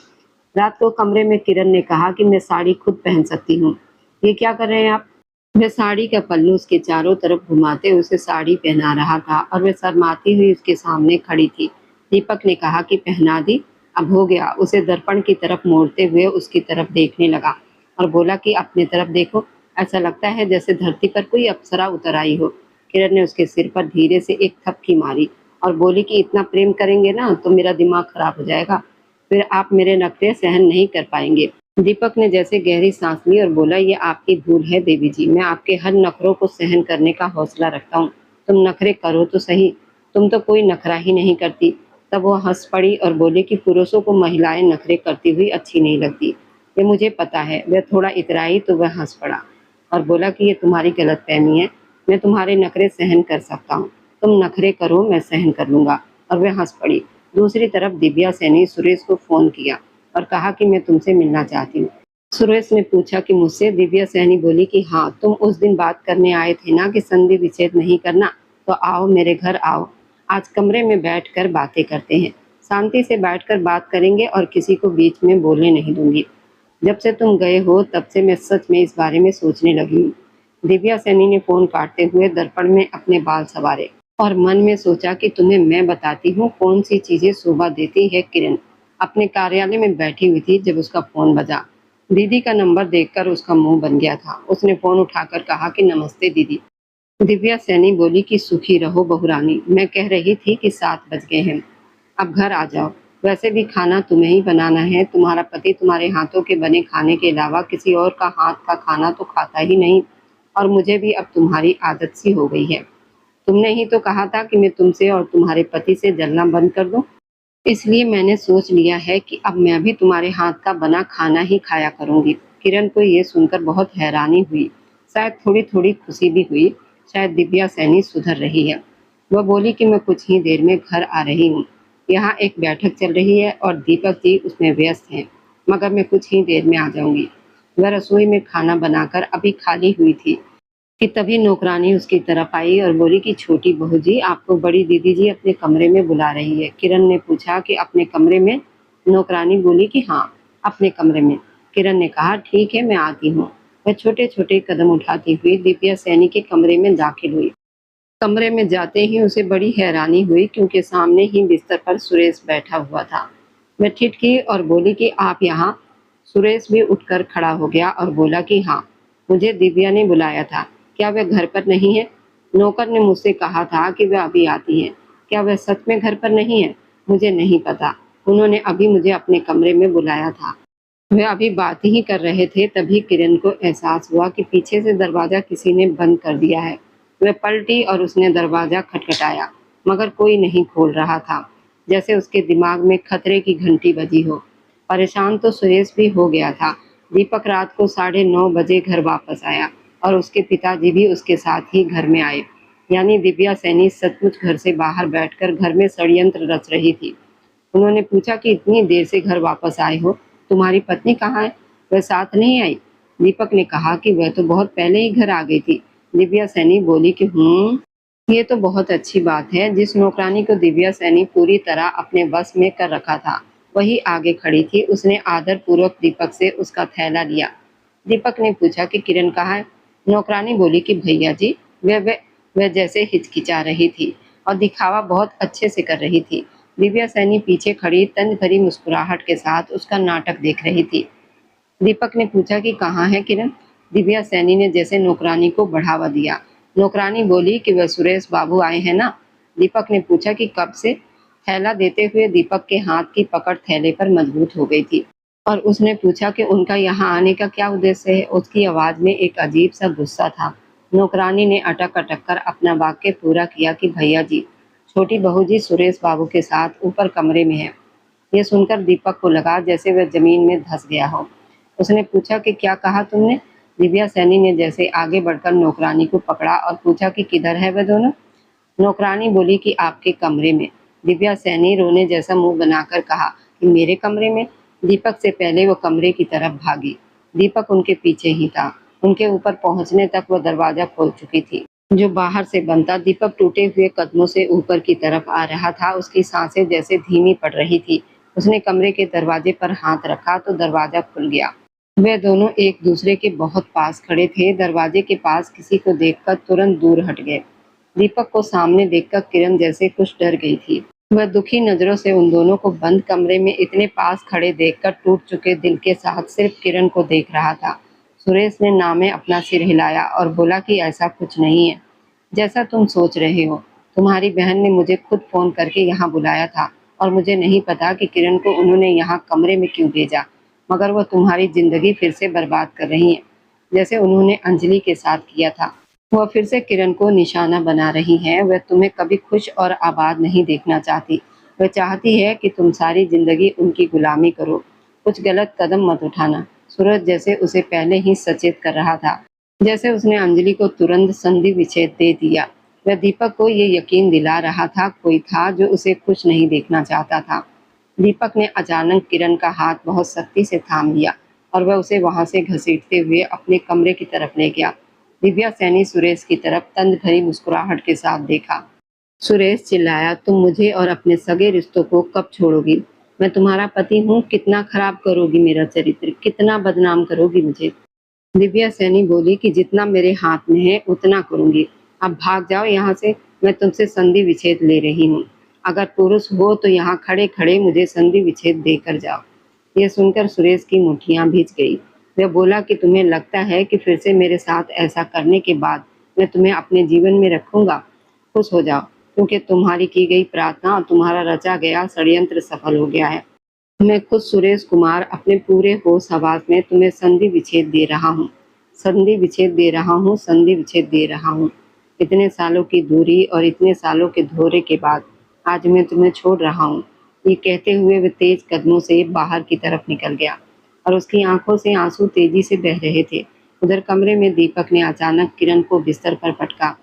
रात को कमरे में किरण ने कहा कि मैं साड़ी खुद पहन सकती हूँ। ये क्या कर रहे हैं आप? वह साड़ी का पल्लू उसके चारों तरफ घुमाते उसे साड़ी पहना रहा था और वह शर्माती हुई उसके सामने खड़ी थी। दीपक ने कहा कि पहना दी, अब हो गया। उसे दर्पण की तरफ मोड़ते हुए उसकी तरफ देखने लगा और बोला कि अपने तरफ देखो, ऐसा लगता है जैसे धरती पर कोई अप्सरा उतर आई हो। किरण ने उसके सिर पर धीरे से एक थपकी मारी और बोली कि इतना प्रेम करेंगे ना तो मेरा दिमाग खराब हो जाएगा, फिर आप मेरे नखरे सहन नहीं कर पाएंगे। दीपक ने जैसे गहरी सांस ली और बोला, ये आपकी भूल है देवी जी, मैं आपके हर नखरों को सहन करने का हौसला रखता हूँ। तुम नखरे करो तो सही, तुम तो कोई नखरा ही नहीं करती। तब वो हंस पड़ी और बोली कि पुरुषों को महिलाएं नखरे करती हुई अच्छी नहीं लगती, ये मुझे पता है। वह थोड़ा इतराई तो वह हंस पड़ा और बोला कि ये तुम्हारी गलतफहमी है, मैं तुम्हारे नखरे सहन कर सकता हूँ, तुम नखरे करो मैं सहन कर लूंगा। और वह हंस पड़ी। दूसरी तरफ दिव्या सैनी सुरेश को फोन किया और कहा कि मैं तुमसे मिलना चाहती हूँ। सुरेश ने पूछा कि मुझसे? दिव्या सैनी बोली कि हाँ, तुम उस दिन बात करने आए थे ना कि संधि विच्छेद नहीं करना, तो आओ मेरे घर आओ, आज कमरे में बैठकर बातें करते हैं, शांति से बैठकर बात करेंगे और किसी को बीच में बोलने नहीं दूंगी। जब से तुम गए हो तब से मैं सच में इस बारे में सोचने लगी हूँ। दिव्या सैनी ने फोन काटते हुए दर्पण में अपने बाल संवारे और मन में सोचा कि तुम्हें मैं बताती हूँ कौन सी चीजें शोभा देती है। किरण अपने कार्यालय में बैठी हुई थी जब उसका फोन बजा। दीदी का नंबर देखकर उसका मुंह बन गया था। उसने फोन उठाकर कहा कि नमस्ते दीदी। दिव्या सैनी बोली कि सुखी रहो बहुरानी, मैं कह रही थी कि 7 बज गए हैं, अब घर आ जाओ। वैसे भी खाना तुम्हें ही बनाना है, तुम्हारा पति तुम्हारे हाथों के बने खाने के अलावा किसी और का हाथ का खाना तो खाता ही नहीं, और मुझे भी अब तुम्हारी आदत सी हो गई है। तुमने ही तो कहा था कि मैं तुमसे और तुम्हारे पति से जलना बंद कर दूं, इसलिए मैंने सोच लिया है कि अब मैं भी तुम्हारे हाथ का बना खाना ही खाया करूंगी। किरण को ये सुनकर बहुत हैरानी हुई, शायद थोड़ी थोड़ी खुशी भी हुई। शायद दिव्या सैनी सुधर रही है। वह बोली कि मैं कुछ ही देर में घर आ रही हूँ। यहाँ एक बैठक चल रही है और दीपक जी उसमें व्यस्त हैं, मगर मैं कुछ ही देर में आ जाऊंगी। वह रसोई में खाना बनाकर अभी खाली हुई थी कि तभी नौकरानी उसकी तरफ आई और बोली कि छोटी बहू जी, आपको बड़ी दीदी जी अपने कमरे में बुला रही है। किरण ने पूछा कि अपने कमरे में? नौकरानी बोली कि हाँ, अपने कमरे में। किरण ने कहा ठीक है, मैं आती हूँ। वह छोटे छोटे कदम उठाती हुई दिव्या सैनी के कमरे में दाखिल हुई। कमरे में जाते ही उसे बड़ी हैरानी हुई क्योंकि सामने ही बिस्तर पर सुरेश बैठा हुआ था। वह ठिठकी और बोली कि आप यहाँ? सुरेश भी उठकर खड़ा हो गया और बोला कि हाँ, मुझे दिव्या ने बुलाया था। क्या वह घर पर नहीं है? नौकर ने मुझसे कहा था कि वह अभी आती है। क्या वह सच में घर पर नहीं है? मुझे नहीं पता। उन्होंने अभी मुझे अपने कमरे में बुलाया था। वे अभी बात ही कर रहे थे तभी किरण को एहसास हुआ कि पीछे से दरवाजा किसी ने बंद कर दिया है। वह पलटी और उसने दरवाजा खटखटाया, मगर कोई नहीं खोल रहा था, जैसे उसके दिमाग में खतरे की घंटी बजी हो। परेशान तो सुरेश भी हो गया था। दीपक रात को 9:30 बजे घर वापस आया और उसके पिताजी भी उसके साथ ही घर में आए। यानी दिव्या सैनी सचमुच घर से बाहर बैठकर घर में षड्यंत्र रच रही थी। उन्होंने पूछा कि इतनी देर से घर वापस आए हो, तुम्हारी पत्नी कहाँ है? वह साथ नहीं आई? दीपक ने कहा कि वह तो बहुत पहले ही घर आ गई थी। दिव्या सैनी बोली कि ये तो बहुत अच्छी बात है। जिस नौकरानी को दिव्या सैनी पूरी तरह अपने बस में कर रखा था, वही आगे खड़ी थी। उसने आदर पूर्वक दीपक से उसका थैला लिया। दीपक ने पूछा कि किरण कहाँ है? नौकरानी बोली कि भैया जी, वह जैसे हिचकिचा रही थी और दिखावा बहुत अच्छे से कर रही थी। दिव्या सैनी पीछे खड़ी तंज भरी मुस्कुराहट के साथ उसका नाटक देख रही थी। दीपक ने पूछा कि कहाँ है किरण? दिव्या सैनी ने जैसे नौकरानी को बढ़ावा दिया। नौकरानी बोली कि वह सुरेश बाबू आए हैं ना। दीपक ने पूछा कि कब से? थैला देते हुए दीपक के हाथ की पकड़ थैले पर मजबूत हो गई थी और उसने पूछा कि उनका यहाँ आने का क्या उद्देश्य है। उसकी आवाज में एक अजीब सा गुस्सा था। नौकरानी ने अटक अटक कर अपना वाक्य पूरा किया कि भैया जी, छोटी बहू जी सुरेश बाबू के साथ ऊपर कमरे में है। ये सुनकर दीपक को लगा जैसे वह जमीन में धंस गया हो। उसने पूछा कि क्या कहा तुमने? दिव्या सैनी ने जैसे आगे बढ़कर नौकरानी को पकड़ा और पूछा कि किधर है वह दोनों? नौकरानी बोली कि आपके कमरे में। दिव्या सैनी रोने जैसा मुंह बनाकर कहा कि मेरे कमरे में? दीपक से पहले वो कमरे की तरफ भागी। दीपक उनके पीछे ही था। उनके ऊपर पहुंचने तक वह दरवाजा खोल चुकी थी, जो बाहर से बंद था। दीपक टूटे हुए कदमों से ऊपर की तरफ आ रहा था। उसकी सांसें जैसे धीमी पड़ रही थी। उसने कमरे के दरवाजे पर हाथ रखा तो दरवाजा खुल गया। वे दोनों एक दूसरे के बहुत पास खड़े थे। दरवाजे के पास किसी को देखकर तुरंत दूर हट गए। दीपक को सामने देखकर किरण जैसे कुछ डर गई थी। वह दुखी नजरों से उन दोनों को बंद कमरे में इतने पास खड़े देखकर टूट चुके दिल के साथ सिर्फ किरण को देख रहा था। सुरेश ने नामे अपना सिर हिलाया और बोला कि ऐसा कुछ नहीं है जैसा तुम सोच रहे हो। तुम्हारी बहन ने मुझे खुद फोन करके यहाँ बुलाया था और मुझे नहीं पता कि किरण को उन्होंने यहाँ कमरे में क्यों भेजा, मगर वो तुम्हारी जिंदगी फिर से बर्बाद कर रही है, जैसे उन्होंने अंजलि के साथ किया था। वह फिर से किरण को निशाना बना रही है। वह तुम्हें कभी खुश और आबाद नहीं देखना चाहती। वह चाहती है कि तुम सारी जिंदगी उनकी गुलामी करो। कुछ गलत कदम मत उठाना। सूरज जैसे उसे पहले ही सचेत कर रहा था, जैसे उसने अंजलि को तुरंत संधि विच्छेद दे दिया। वह दीपक को ये यकीन दिला रहा था कोई था जो उसे खुश नहीं देखना चाहता था। दीपक ने अचानक किरण का हाथ बहुत सख्ती से थाम लिया और वह उसे वहां से घसीटते हुए अपने कमरे की तरफ ले गया। दिव्या सैनी सुरेश की तरफ तंज भरी मुस्कुराहट के साथ देखा। सुरेश चिल्लाया, तुम मुझे और अपने सगे रिश्तों को कब छोड़ोगी? मैं तुम्हारा पति हूँ। कितना खराब करोगी मेरा चरित्र, कितना बदनाम करोगी मुझे? दिव्या सैनी बोली कि जितना मेरे हाथ में है उतना करूंगी। अब भाग जाओ यहाँ से। मैं तुमसे संधि विच्छेद ले रही हूँ। अगर पुरुष हो तो यहाँ खड़े खड़े मुझे संधि विच्छेद देकर जाओ। यह सुनकर सुरेश की मुठ्ठियां भीज गई। वह बोला कि तुम्हें लगता है कि फिर से मेरे साथ ऐसा करने के बाद मैं तुम्हें अपने जीवन में रखूंगा? खुश हो जाओ, क्योंकि तुम्हारी की गई प्रार्थना और तुम्हारा रचा गया षड्यंत्र सफल हो गया है। मैं खुद सुरेश कुमार अपने पूरे होश हवास में तुम्हें संधि विच्छेद दे रहा हूँ। संधि विच्छेद दे रहा हूँ, संधि विच्छेद दे रहा हूँ। इतने सालों की दूरी और इतने सालों के धोरे के बाद आज मैं तुम्हें छोड़ रहा हूँ। ये कहते हुए वह तेज कदमों से बाहर की तरफ निकल गया और उसकी आंखों से आंसू तेजी से बह रहे थे। उधर कमरे में दीपक ने अचानक किरण को बिस्तर पर पटका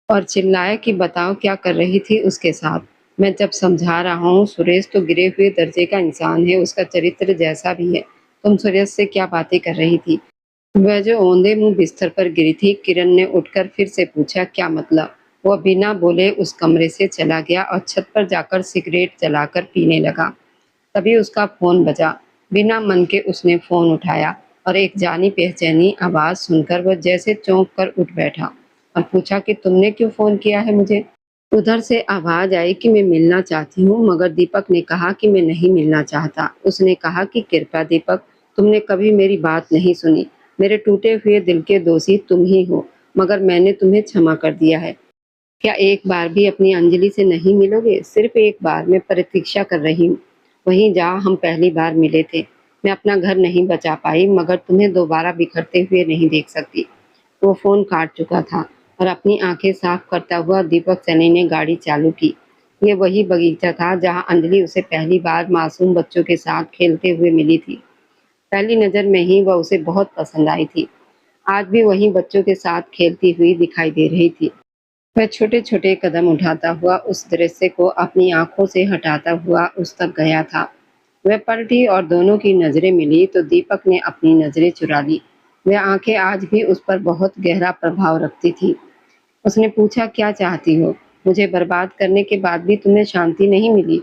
और चिल्लाया कि बताओ क्या कर रही थी उसके साथ? मैं जब समझा रहा हूँ, सुरेश तो गिरे हुए दर्जे का इंसान है, उसका चरित्र जैसा भी है। तुम सुरेश से क्या बातें कर रही थी? वह जो औंधे मुंह बिस्तर पर गिरी थी। किरण ने उठकर फिर से पूछा, क्या मतलब? वह बिना बोले उस कमरे से चला गया और छत पर जाकर सिगरेट जलाकर पीने लगा। तभी उसका फोन बजा। बिना मन के उसने फोन उठाया और एक जानी पहचानी आवाज सुनकर वह जैसे चौंक कर उठ बैठा और पूछा कि तुमने क्यों फोन किया है मुझे? उधर से आवाज आई कि मैं मिलना चाहती हूँ, मगर दीपक ने कहा कि मैं नहीं मिलना चाहता। उसने कहा कि कृपया दीपक, तुमने कभी मेरी बात नहीं सुनी। मेरे टूटे हुए दिल के दोषी तुम ही हो, मगर मैंने तुम्हें क्षमा कर दिया है। क्या एक बार भी अपनी अंजलि से नहीं मिलोगे? सिर्फ एक बार, मैं प्रतीक्षा कर रही हूँ। वहीं जहाँ हम पहली बार मिले थे। मैं अपना घर नहीं बचा पाई, मगर तुम्हें दोबारा बिखरते हुए नहीं देख सकती। वो फ़ोन काट चुका था और अपनी आंखें साफ करता हुआ दीपक सैनी ने गाड़ी चालू की। ये वही बगीचा था जहां अंजलि उसे पहली बार मासूम बच्चों के साथ खेलते हुए मिली थी। पहली नज़र में ही वह उसे बहुत पसंद आई थी। आज भी वही बच्चों के साथ खेलती हुई दिखाई दे रही थी। वह छोटे-छोटे कदम उठाता हुआ उस दृश्य को अपनी आंखों से हटाता हुआ उस तक गया था। वह पलटी और दोनों की नजरें मिली तो दीपक ने अपनी नजरें चुरा ली। वह आंखें आज भी उस पर बहुत गहरा प्रभाव रखती थी। उसने पूछा, क्या चाहती हो? मुझे बर्बाद करने के बाद भी तुम्हें शांति नहीं मिली,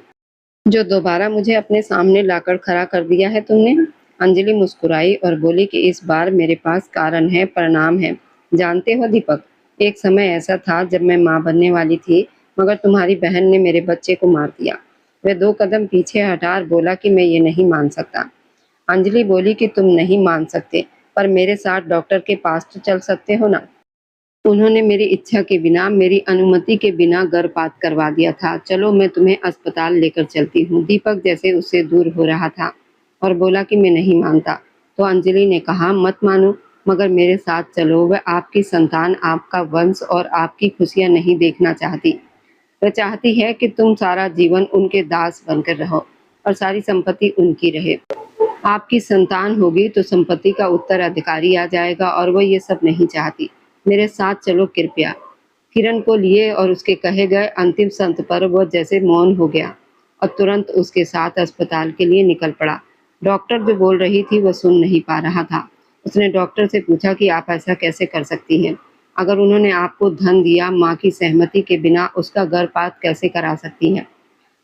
जो दोबारा मुझे अपने सामने लाकर खड़ा कर दिया है तुमने? अंजलि मुस्कुराई और बोली कि इस बार मेरे पास कारण है, परिणाम है। जानते हो दीपक, एक समय ऐसा था जब मैं माँ बनने वाली थी, मगर तुम्हारी बहन ने मेरे बच्चे को मार दिया। वह 2 कदम पीछे हटा और बोला कि मैं ये नहीं मान सकता। अंजलि बोली कि तुम नहीं मान सकते, पर मेरे साथ डॉक्टर के पास तो चल सकते हो ना। उन्होंने मेरी इच्छा के बिना, मेरी अनुमति के बिना गर्भपात करवा दिया था। चलो मैं तुम्हें अस्पताल लेकर चलती हूँ। दीपक जैसे उससे दूर हो रहा था और बोला कि मैं नहीं मानता। तो अंजलि ने कहा, मत मानो, मगर मेरे साथ चलो। वह आपकी संतान, आपका वंश और आपकी खुशियाँ नहीं देखना चाहती। वह चाहती है कि तुम सारा जीवन उनके दास बनकर रहो और सारी संपत्ति उनकी रहे। आपकी संतान होगी तो संपत्ति का उत्तराधिकारी आ जाएगा और वो ये सब नहीं चाहती। मेरे साथ चलो कृपया। किरण को लिए और उसके कहे गए अंतिम संत पर वो जैसे मौन हो गया और तुरंत उसके साथ अस्पताल के लिए निकल पड़ा। डॉक्टर जो बोल रही थी वो सुन नहीं पा रहा था। उसने डॉक्टर से पूछा कि आप ऐसा कैसे कर सकती हैं? अगर उन्होंने आपको धन दिया, माँ की सहमति के बिना उसका गर्भपात कैसे करा सकती हैं?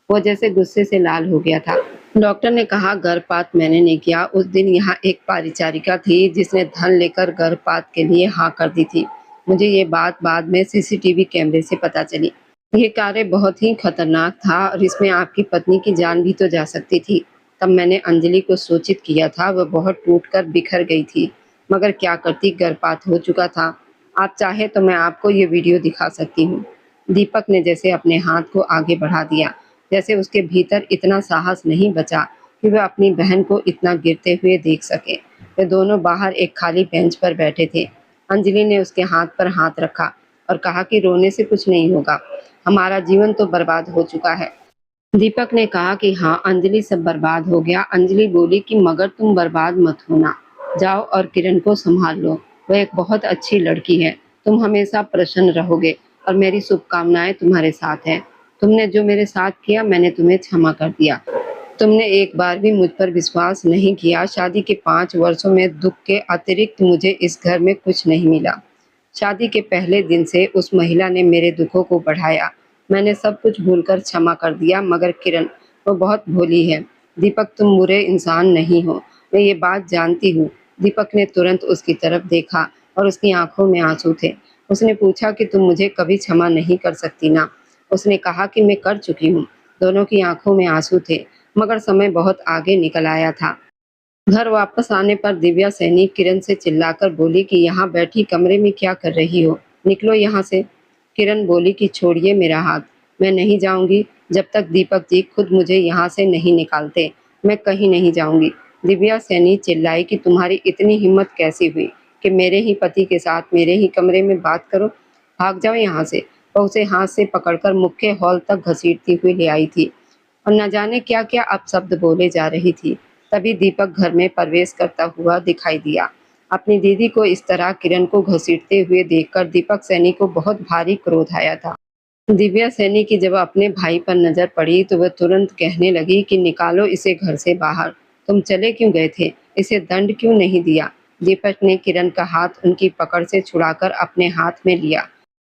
वो जैसे गुस्से से लाल हो गया था। डॉक्टर ने कहा, गर्भपात मैंने नहीं किया। उस दिन यहाँ एक परिचारिका थी जिसने धन लेकर गर्भपात के लिए हाँ कर दी थी। मुझे ये बात बाद में सीसीटीवी कैमरे से पता चली। ये कार्य बहुत ही खतरनाक था और इसमें आपकी पत्नी की जान भी तो जा सकती थी। तब मैंने अंजलि को सूचित किया था, वह बहुत टूटकर बिखर गई थी, मगर क्या करती, गर्भपात हो चुका था। आप चाहे तो मैं आपको ये वीडियो दिखा सकती हूँ। दीपक ने जैसे अपने हाथ को आगे बढ़ा दिया, जैसे उसके भीतर इतना साहस नहीं बचा कि वह अपनी बहन को इतना गिरते हुए देख सके। वे दोनों बाहर एक खाली बेंच पर बैठे थे। अंजलि ने उसके हाथ पर हाथ रखा और कहा कि रोने से कुछ नहीं होगा, हमारा जीवन तो बर्बाद हो चुका है। दीपक ने कहा कि हाँ अंजलि, सब बर्बाद हो गया। अंजलि बोली कि मगर तुम बर्बाद मत होना, जाओ और किरण को संभाल लो, वह एक बहुत अच्छी लड़की है, तुम हमेशा प्रसन्न रहोगे और मेरी शुभकामनाएं तुम्हारे साथ हैं। तुमने जो मेरे साथ किया मैंने तुम्हें क्षमा कर दिया। तुमने एक बार भी मुझ पर विश्वास नहीं किया। शादी के 5 वर्षों में दुख के अतिरिक्त मुझे इस घर में कुछ नहीं मिला। शादी के पहले दिन से उस महिला ने मेरे दुखों को बढ़ाया। मैंने सब कुछ भूलकर क्षमा कर दिया, मगर किरण, वो बहुत भोली है। दीपक, तुम बुरे इंसान नहीं हो, मैं ये बात जानती हूँ। दीपक ने तुरंत उसकी तरफ देखा और उसकी आंखों में आंसू थे। उसने पूछा कि तुम मुझे कभी क्षमा नहीं कर सकती ना? उसने कहा कि मैं कर चुकी हूँ। दोनों की आंखों में आंसू थे, मगर समय बहुत आगे निकल आया था। घर वापस आने पर दिव्या सैनी किरण से चिल्लाकर बोली कि यहाँ बैठी कमरे में क्या कर रही हो? निकलो यहाँ से। किरण बोली कि छोड़िए मेरा हाथ, मैं नहीं जाऊंगी जब तक दीपक जी खुद मुझे यहाँ से नहीं निकालते। मैं कहीं नहीं जाऊंगी। दिव्या सैनी चिल्लाई कि तुम्हारी इतनी हिम्मत कैसी हुई कि मेरे ही पति के साथ मेरे ही कमरे में बात करो? भाग जाओ यहाँ से। वह उसे हाथ से पकड़कर मुख्य हॉल तक घसीटती हुई ले आई थी और न जाने क्या क्या अपशब्द बोले जा रही थी। तभी दीपक घर में प्रवेश करता हुआ दिखाई दिया। अपनी दीदी को इस तरह किरण को घसीटते हुए देखकर दीपक सैनी को बहुत भारी क्रोध आया था। दिव्या सैनी की जब अपने भाई पर नजर पड़ी तो वह तुरंत कहने लगी कि निकालो इसे घर से बाहर। तुम चले क्यों गए थे? इसे दंड क्यों नहीं दिया? दीपक ने किरण का हाथ उनकी पकड़ से छुड़ाकर अपने हाथ में लिया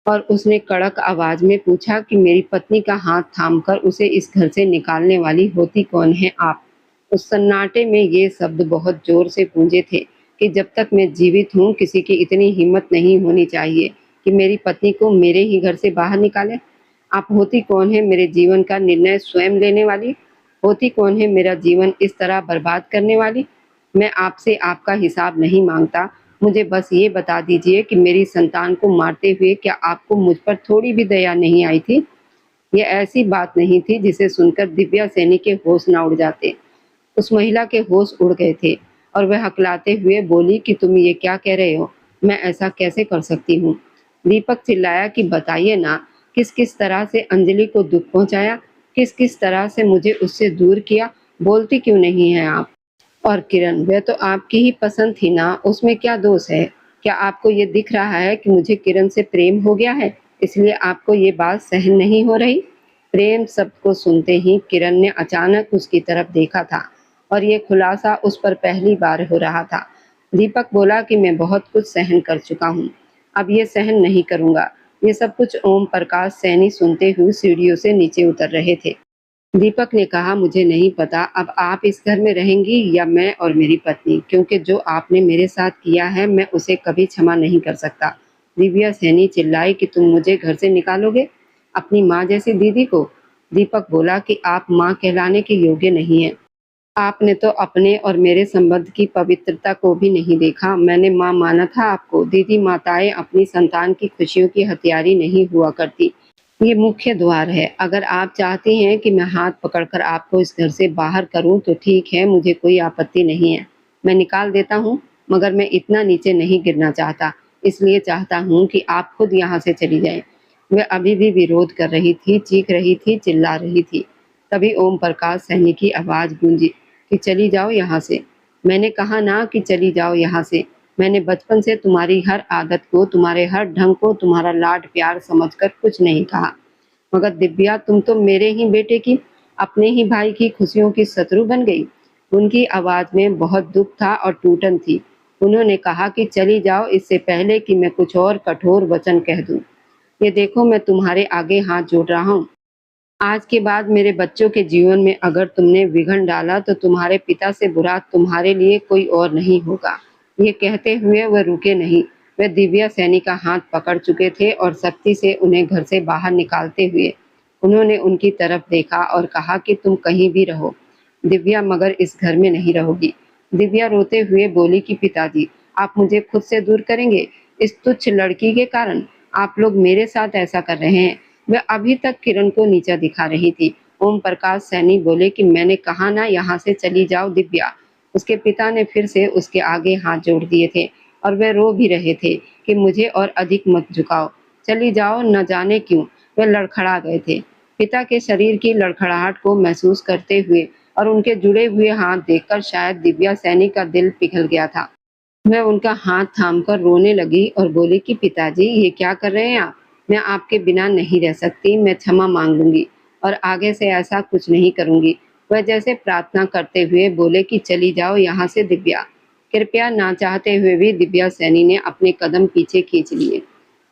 और उसने कड़क आवाज में पूछा कि मेरी पत्नी का हाथ थामकर उसे इस घर से निकालने वाली होती कौन है आप? उस सन्नाटे में ये शब्द बहुत जोर से गूंजे थे कि जब तक मैं जीवित हूँ किसी की इतनी हिम्मत नहीं होनी चाहिए कि मेरी पत्नी को मेरे ही घर से बाहर निकाले। आप होती कौन है मेरे जीवन का निर्णय स्वयं लेने वाली? होती कौन है मेरा जीवन इस तरह बर्बाद करने वाली? मैं आपसे आपका हिसाब नहीं मांगता, मुझे बस ये बता दीजिए कि मेरी संतान को मारते हुए क्या आपको मुझ पर थोड़ी भी दया नहीं आई थी? ये ऐसी बात नहीं थी जिसे सुनकर दिव्या सैनी के होश ना उड़ जाते। उस महिला के होश उड़ गए थे और वह हकलाते हुए बोली कि तुम ये क्या कह रहे हो? मैं ऐसा कैसे कर सकती हूँ? दीपक चिल्लाया कि बताइए ना, किस किस तरह से अंजलि को दुख पहुंचाया, किस किस तरह से मुझे उससे दूर किया, बोलती क्यों नहीं है आप? और किरण, वह तो आपकी ही पसंद थी ना, उसमें क्या दोष है? क्या आपको ये दिख रहा है कि मुझे किरण से प्रेम हो गया है, इसलिए आपको ये बात सहन नहीं हो रही? प्रेम शब्द को सुनते ही किरण ने अचानक उसकी तरफ देखा था और ये खुलासा उस पर पहली बार हो रहा था। दीपक बोला कि मैं बहुत कुछ सहन कर चुका हूँ, अब ये सहन नहीं करूँगा। ये सब कुछ ओम प्रकाश सैनी सुनते हुए सीढ़ियों से नीचे उतर रहे थे। दीपक ने कहा, मुझे नहीं पता अब आप इस घर में रहेंगी या मैं और मेरी पत्नी, क्योंकि जो आपने मेरे साथ किया है मैं उसे कभी क्षमा नहीं कर सकता। दिव्या सैनी चिल्लाई कि तुम मुझे घर से निकालोगे, अपनी माँ जैसी दीदी को? दीपक बोला कि आप माँ कहलाने के योग्य नहीं हैं। आपने तो अपने और मेरे संबंध की पवित्रता को भी नहीं देखा। मैंने माँ माना था आपको। दीदी माताएं अपनी संतान की खुशियों की हथियारी नहीं हुआ करती। ये मुख्य द्वार है। अगर आप चाहती हैं कि मैं हाथ पकड़कर आपको इस घर से बाहर करूं तो ठीक है, मुझे कोई आपत्ति नहीं है। मैं निकाल देता हूं, मगर मैं इतना नीचे नहीं गिरना चाहता। इसलिए चाहता हूं कि आप खुद यहाँ से चली जाएं। वह अभी भी विरोध कर रही थी, चीख रही थी, चिल्ला रही थी। तभी ओम प्रकाश सैनी की आवाज गूंजी कि चली जाओ यहाँ से। मैंने कहा ना कि चली जाओ यहाँ से। मैंने बचपन से तुम्हारी हर आदत को, तुम्हारे हर ढंग को तुम्हारा लाड प्यार समझकर कुछ नहीं कहा। मगर दिव्या, तुम तो मेरे ही बेटे की, अपने ही भाई की खुशियों की शत्रु बन गई। उनकी आवाज में बहुत दुख था और टूटन थी। उन्होंने कहा कि चली जाओ इससे पहले कि मैं कुछ और कठोर वचन कह दूं। ये देखो, मैं तुम्हारे आगे हाथ जोड़ रहा हूँ। आज के बाद मेरे बच्चों के जीवन में अगर तुमने विघन डाला तो तुम्हारे पिता से बुरा तुम्हारे लिए कोई और नहीं होगा। ये कहते हुए वह रुके नहीं। वह दिव्या सैनी का हाथ पकड़ चुके थे और सख्ती से उन्हें घर से बाहर निकालते हुए उन्होंने उनकी तरफ देखा और कहा कि तुम कहीं भी रहो दिव्या, मगर इस घर में नहीं रहोगी। दिव्या रोते हुए बोली कि पिताजी, आप मुझे खुद से दूर करेंगे? इस तुच्छ लड़की के कारण आप लोग मेरे साथ ऐसा कर रहे हैं। वह अभी तक किरण को नीचा दिखा रही थी। ओम प्रकाश सैनी बोले कि मैंने कहा ना, यहाँ से चली जाओ दिव्या। उसके पिता ने फिर से उसके आगे हाथ जोड़ दिए थे और वह रो भी रहे थे कि मुझे और अधिक मत झुकाओ, चली जाओ। न जाने क्यों वह लड़खड़ा गए थे। पिता के शरीर की लड़खड़ाहट को महसूस करते हुए और उनके जुड़े हुए हाथ देखकर शायद दिव्या सैनी का दिल पिघल गया था। मैं उनका हाथ थामकर रोने लगी और बोली कि पिताजी, ये क्या कर रहे हैं आप? मैं आपके बिना नहीं रह सकती, मैं क्षमा मांग लूंगी और आगे से ऐसा कुछ नहीं करूंगी। वह जैसे प्रार्थना करते हुए बोले कि चली जाओ यहाँ से दिव्या। कृपया, ना चाहते हुए भी दिव्या सैनी ने अपने कदम पीछे खींच लिए।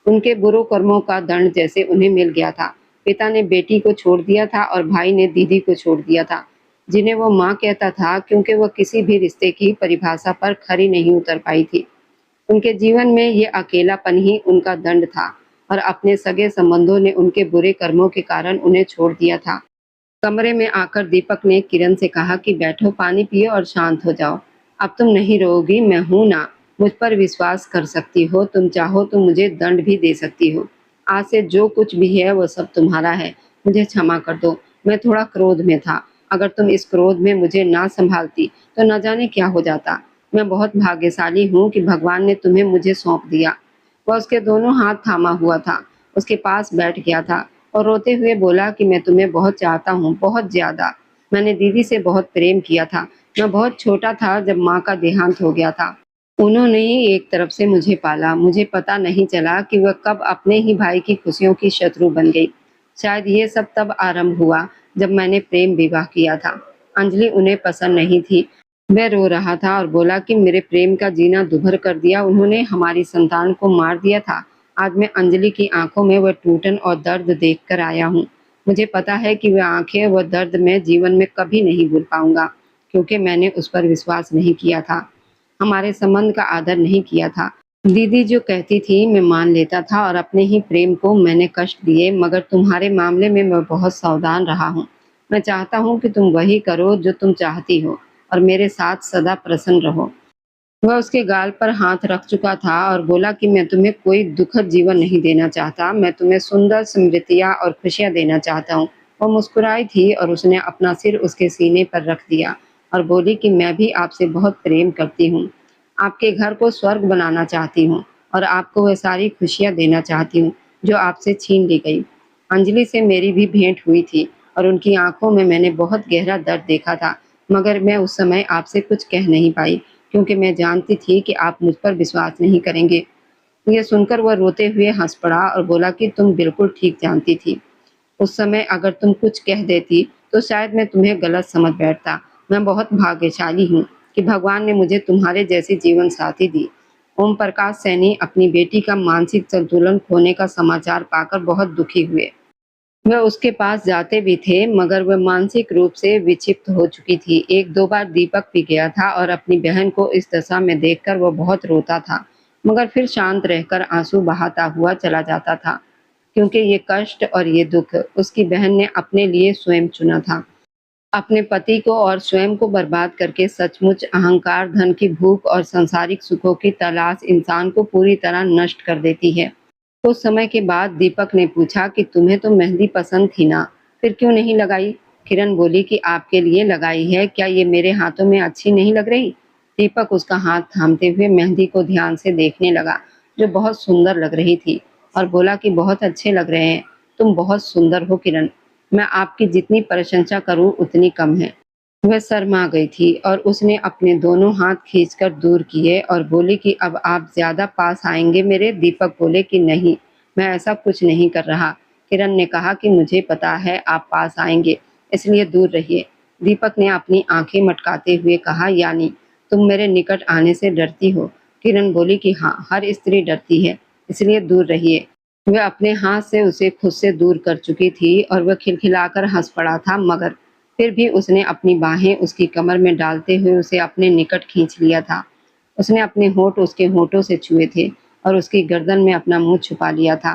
उनके बुरे कर्मों का दंड जैसे उन्हें मिल गया था। पिता ने बेटी को छोड़ दिया था और भाई ने दीदी को छोड़ दिया था, जिन्हें वो माँ कहता था, क्योंकि वह किसी भी रिश्ते की परिभाषा पर खरी नहीं उतर पाई थी। उनके जीवन में ये अकेलापन ही उनका दंड था और अपने सगे संबंधों ने उनके बुरे कर्मों के कारण उन्हें छोड़ दिया था। कमरे में आकर दीपक ने किरण से कहा कि बैठो, पानी पियो और शांत हो जाओ। अब तुम नहीं रोओगी, मैं हूं ना। मुझ पर विश्वास कर सकती हो, तुम चाहो तो मुझे दंड भी दे सकती हो। आज से जो कुछ भी है वो सब तुम्हारा है। मुझे क्षमा कर दो, मैं थोड़ा क्रोध में था। अगर तुम इस क्रोध में मुझे ना संभालती तो न जाने क्या हो जाता। मैं बहुत भाग्यशाली हूँ कि भगवान ने तुम्हें मुझे सौंप दिया। वह उसके दोनों हाथ थामा हुआ था, उसके पास बैठ गया था और रोते हुए बोला कि मैं तुम्हें बहुत चाहता हूँ, बहुत ज्यादा। मैंने दीदी से बहुत प्रेम किया था। मैं बहुत छोटा था जब माँ का देहांत हो गया था। उन्होंने ही एक तरफ से मुझे पाला। मुझे पता नहीं चला कि वह कब अपने ही भाई की खुशियों की शत्रु बन गई। शायद ये सब तब आरंभ हुआ जब मैंने प्रेम विवाह किया था। अंजलि उन्हें पसंद नहीं थी। वह रो रहा था और बोला कि मेरे प्रेम का जीना दुभर कर दिया, उन्होंने हमारी संतान को मार दिया था। आज मैं अंजलि की आंखों में वह टूटन और दर्द देखकर आया हूँ। मुझे पता है कि वह आंखें, वह दर्द मैं जीवन में कभी नहीं भूल पाऊंगा, क्योंकि मैंने उस पर विश्वास नहीं किया था, हमारे संबंध का आदर नहीं किया था। दीदी जो कहती थी मैं मान लेता था और अपने ही प्रेम को मैंने कष्ट दिए, मगर तुम्हारे मामले में मैं बहुत सावधान रहा हूँ। मैं चाहता हूँ कि तुम वही करो जो तुम चाहती हो और मेरे साथ सदा प्रसन्न रहो। वह उसके गाल पर हाथ रख चुका था और बोला कि मैं तुम्हें कोई दुखद जीवन नहीं देना चाहता, मैं तुम्हें सुंदर स्मृतियां और खुशियां देना चाहता हूँ। वह मुस्कुराई थी और उसने अपना सिर उसके सीने पर रख दिया और बोली कि मैं भी आपसे बहुत प्रेम करती हूँ, आपके घर को स्वर्ग बनाना चाहती हूँ और आपको वह सारी खुशियां देना चाहती हूँ जो आपसे छीन ली गई। अंजलि से मेरी भी भेंट हुई थी और उनकी आंखों में मैंने बहुत गहरा दर्द देखा था, मगर मैं उस समय आपसे कुछ कह नहीं पाई, क्योंकि मैं जानती थी कि आप मुझ पर विश्वास नहीं करेंगे। यह सुनकर वह रोते हुए हंस पड़ा और बोला कि तुम बिल्कुल ठीक जानती थी। उस समय अगर तुम कुछ कह देती तो शायद मैं तुम्हें गलत समझ बैठता। मैं बहुत भाग्यशाली हूँ कि भगवान ने मुझे तुम्हारे जैसी जीवन साथी दी। ओम प्रकाश सैनी अपनी बेटी का मानसिक संतुलन खोने का समाचार पाकर बहुत दुखी हुए। वह उसके पास जाते भी थे, मगर वह मानसिक रूप से विक्षिप्त हो चुकी थी। एक दो बार दीपक भी गया था और अपनी बहन को इस दशा में देखकर वह बहुत रोता था, मगर फिर शांत रहकर आंसू बहाता हुआ चला जाता था, क्योंकि ये कष्ट और ये दुख उसकी बहन ने अपने लिए स्वयं चुना था। अपने पति को और स्वयं को बर्बाद करके सचमुच अहंकार, धन की भूख और सांसारिक सुखों की तलाश इंसान को पूरी तरह नष्ट कर देती है। कुछ समय के बाद दीपक ने पूछा कि तुम्हें तो मेहंदी पसंद थी ना, फिर क्यों नहीं लगाई? किरण बोली कि आपके लिए लगाई है, क्या ये मेरे हाथों में अच्छी नहीं लग रही? दीपक उसका हाथ थामते हुए मेहंदी को ध्यान से देखने लगा, जो बहुत सुंदर लग रही थी, और बोला कि बहुत अच्छे लग रहे हैं, तुम बहुत सुंदर हो किरण, मैं आपकी जितनी प्रशंसा करूं उतनी कम है। वह शर्मा गई थी और उसने अपने दोनों हाथ खींचकर दूर किए और बोली कि अब आप ज्यादा पास आएंगे मेरे? दीपक बोले कि नहीं, मैं ऐसा कुछ नहीं कर रहा। किरण ने कहा कि मुझे पता है आप पास आएंगे, इसलिए दूर रहिए। दीपक ने अपनी आंखें मटकाते हुए कहा, यानी तुम मेरे निकट आने से डरती हो? किरण बोली कि हाँ, हर स्त्री डरती है, इसलिए दूर रहिए। वह अपने हाथ से उसे खुद से दूर कर चुकी थी और वह खिलखिलाकर हंस पड़ा था, मगर फिर भी उसने अपनी बाहें उसकी कमर में डालते हुए उसे अपने निकट खींच लिया था। उसने अपने होंठ उसके होंठों से छुए थे और उसकी गर्दन में अपना मुंह छुपा लिया था।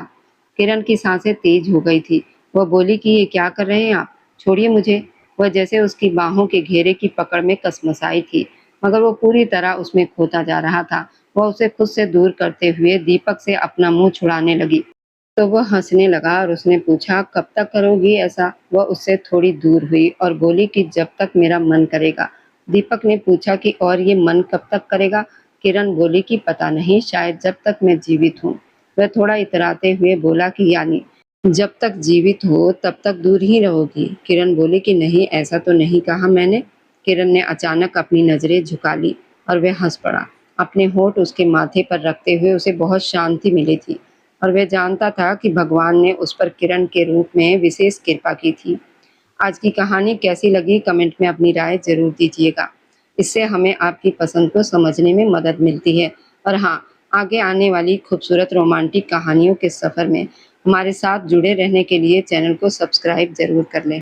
किरण की सांसें तेज हो गई थी। वह बोली कि ये क्या कर रहे हैं आप? छोड़िए मुझे। वह जैसे उसकी बाहों के घेरे की पकड़ में कसमसाई थी, मगर वो पूरी तरह उसमें खोता जा रहा था। वह उसे खुद से दूर करते हुए दीपक से अपना मुंह छुड़ाने लगी। तो वह हंसने लगा और उसने पूछा, कब तक करोगी ऐसा? वह उससे थोड़ी दूर हुई और बोली कि जब तक मेरा मन करेगा। दीपक ने पूछा कि और ये मन कब तक करेगा? किरण बोली कि पता नहीं, शायद जब तक मैं जीवित हूँ। वह थोड़ा इतराते हुए बोला कि यानी जब तक जीवित हो तब तक दूर ही रहोगी? किरण बोली कि नहीं, ऐसा तो नहीं कहा मैंने। किरण ने अचानक अपनी नजरें झुका ली और वह हंस पड़ा। अपने होंठ उसके माथे पर रखते हुए उसे बहुत शांति मिली थी और वह जानता था कि भगवान ने उस पर किरण के रूप में विशेष कृपा की थी। आज की कहानी कैसी लगी कमेंट में अपनी राय जरूर दीजिएगा। इससे हमें आपकी पसंद को समझने में मदद मिलती है। और हाँ, आगे आने वाली खूबसूरत रोमांटिक कहानियों के सफ़र में हमारे साथ जुड़े रहने के लिए चैनल को सब्सक्राइब जरूर कर लें।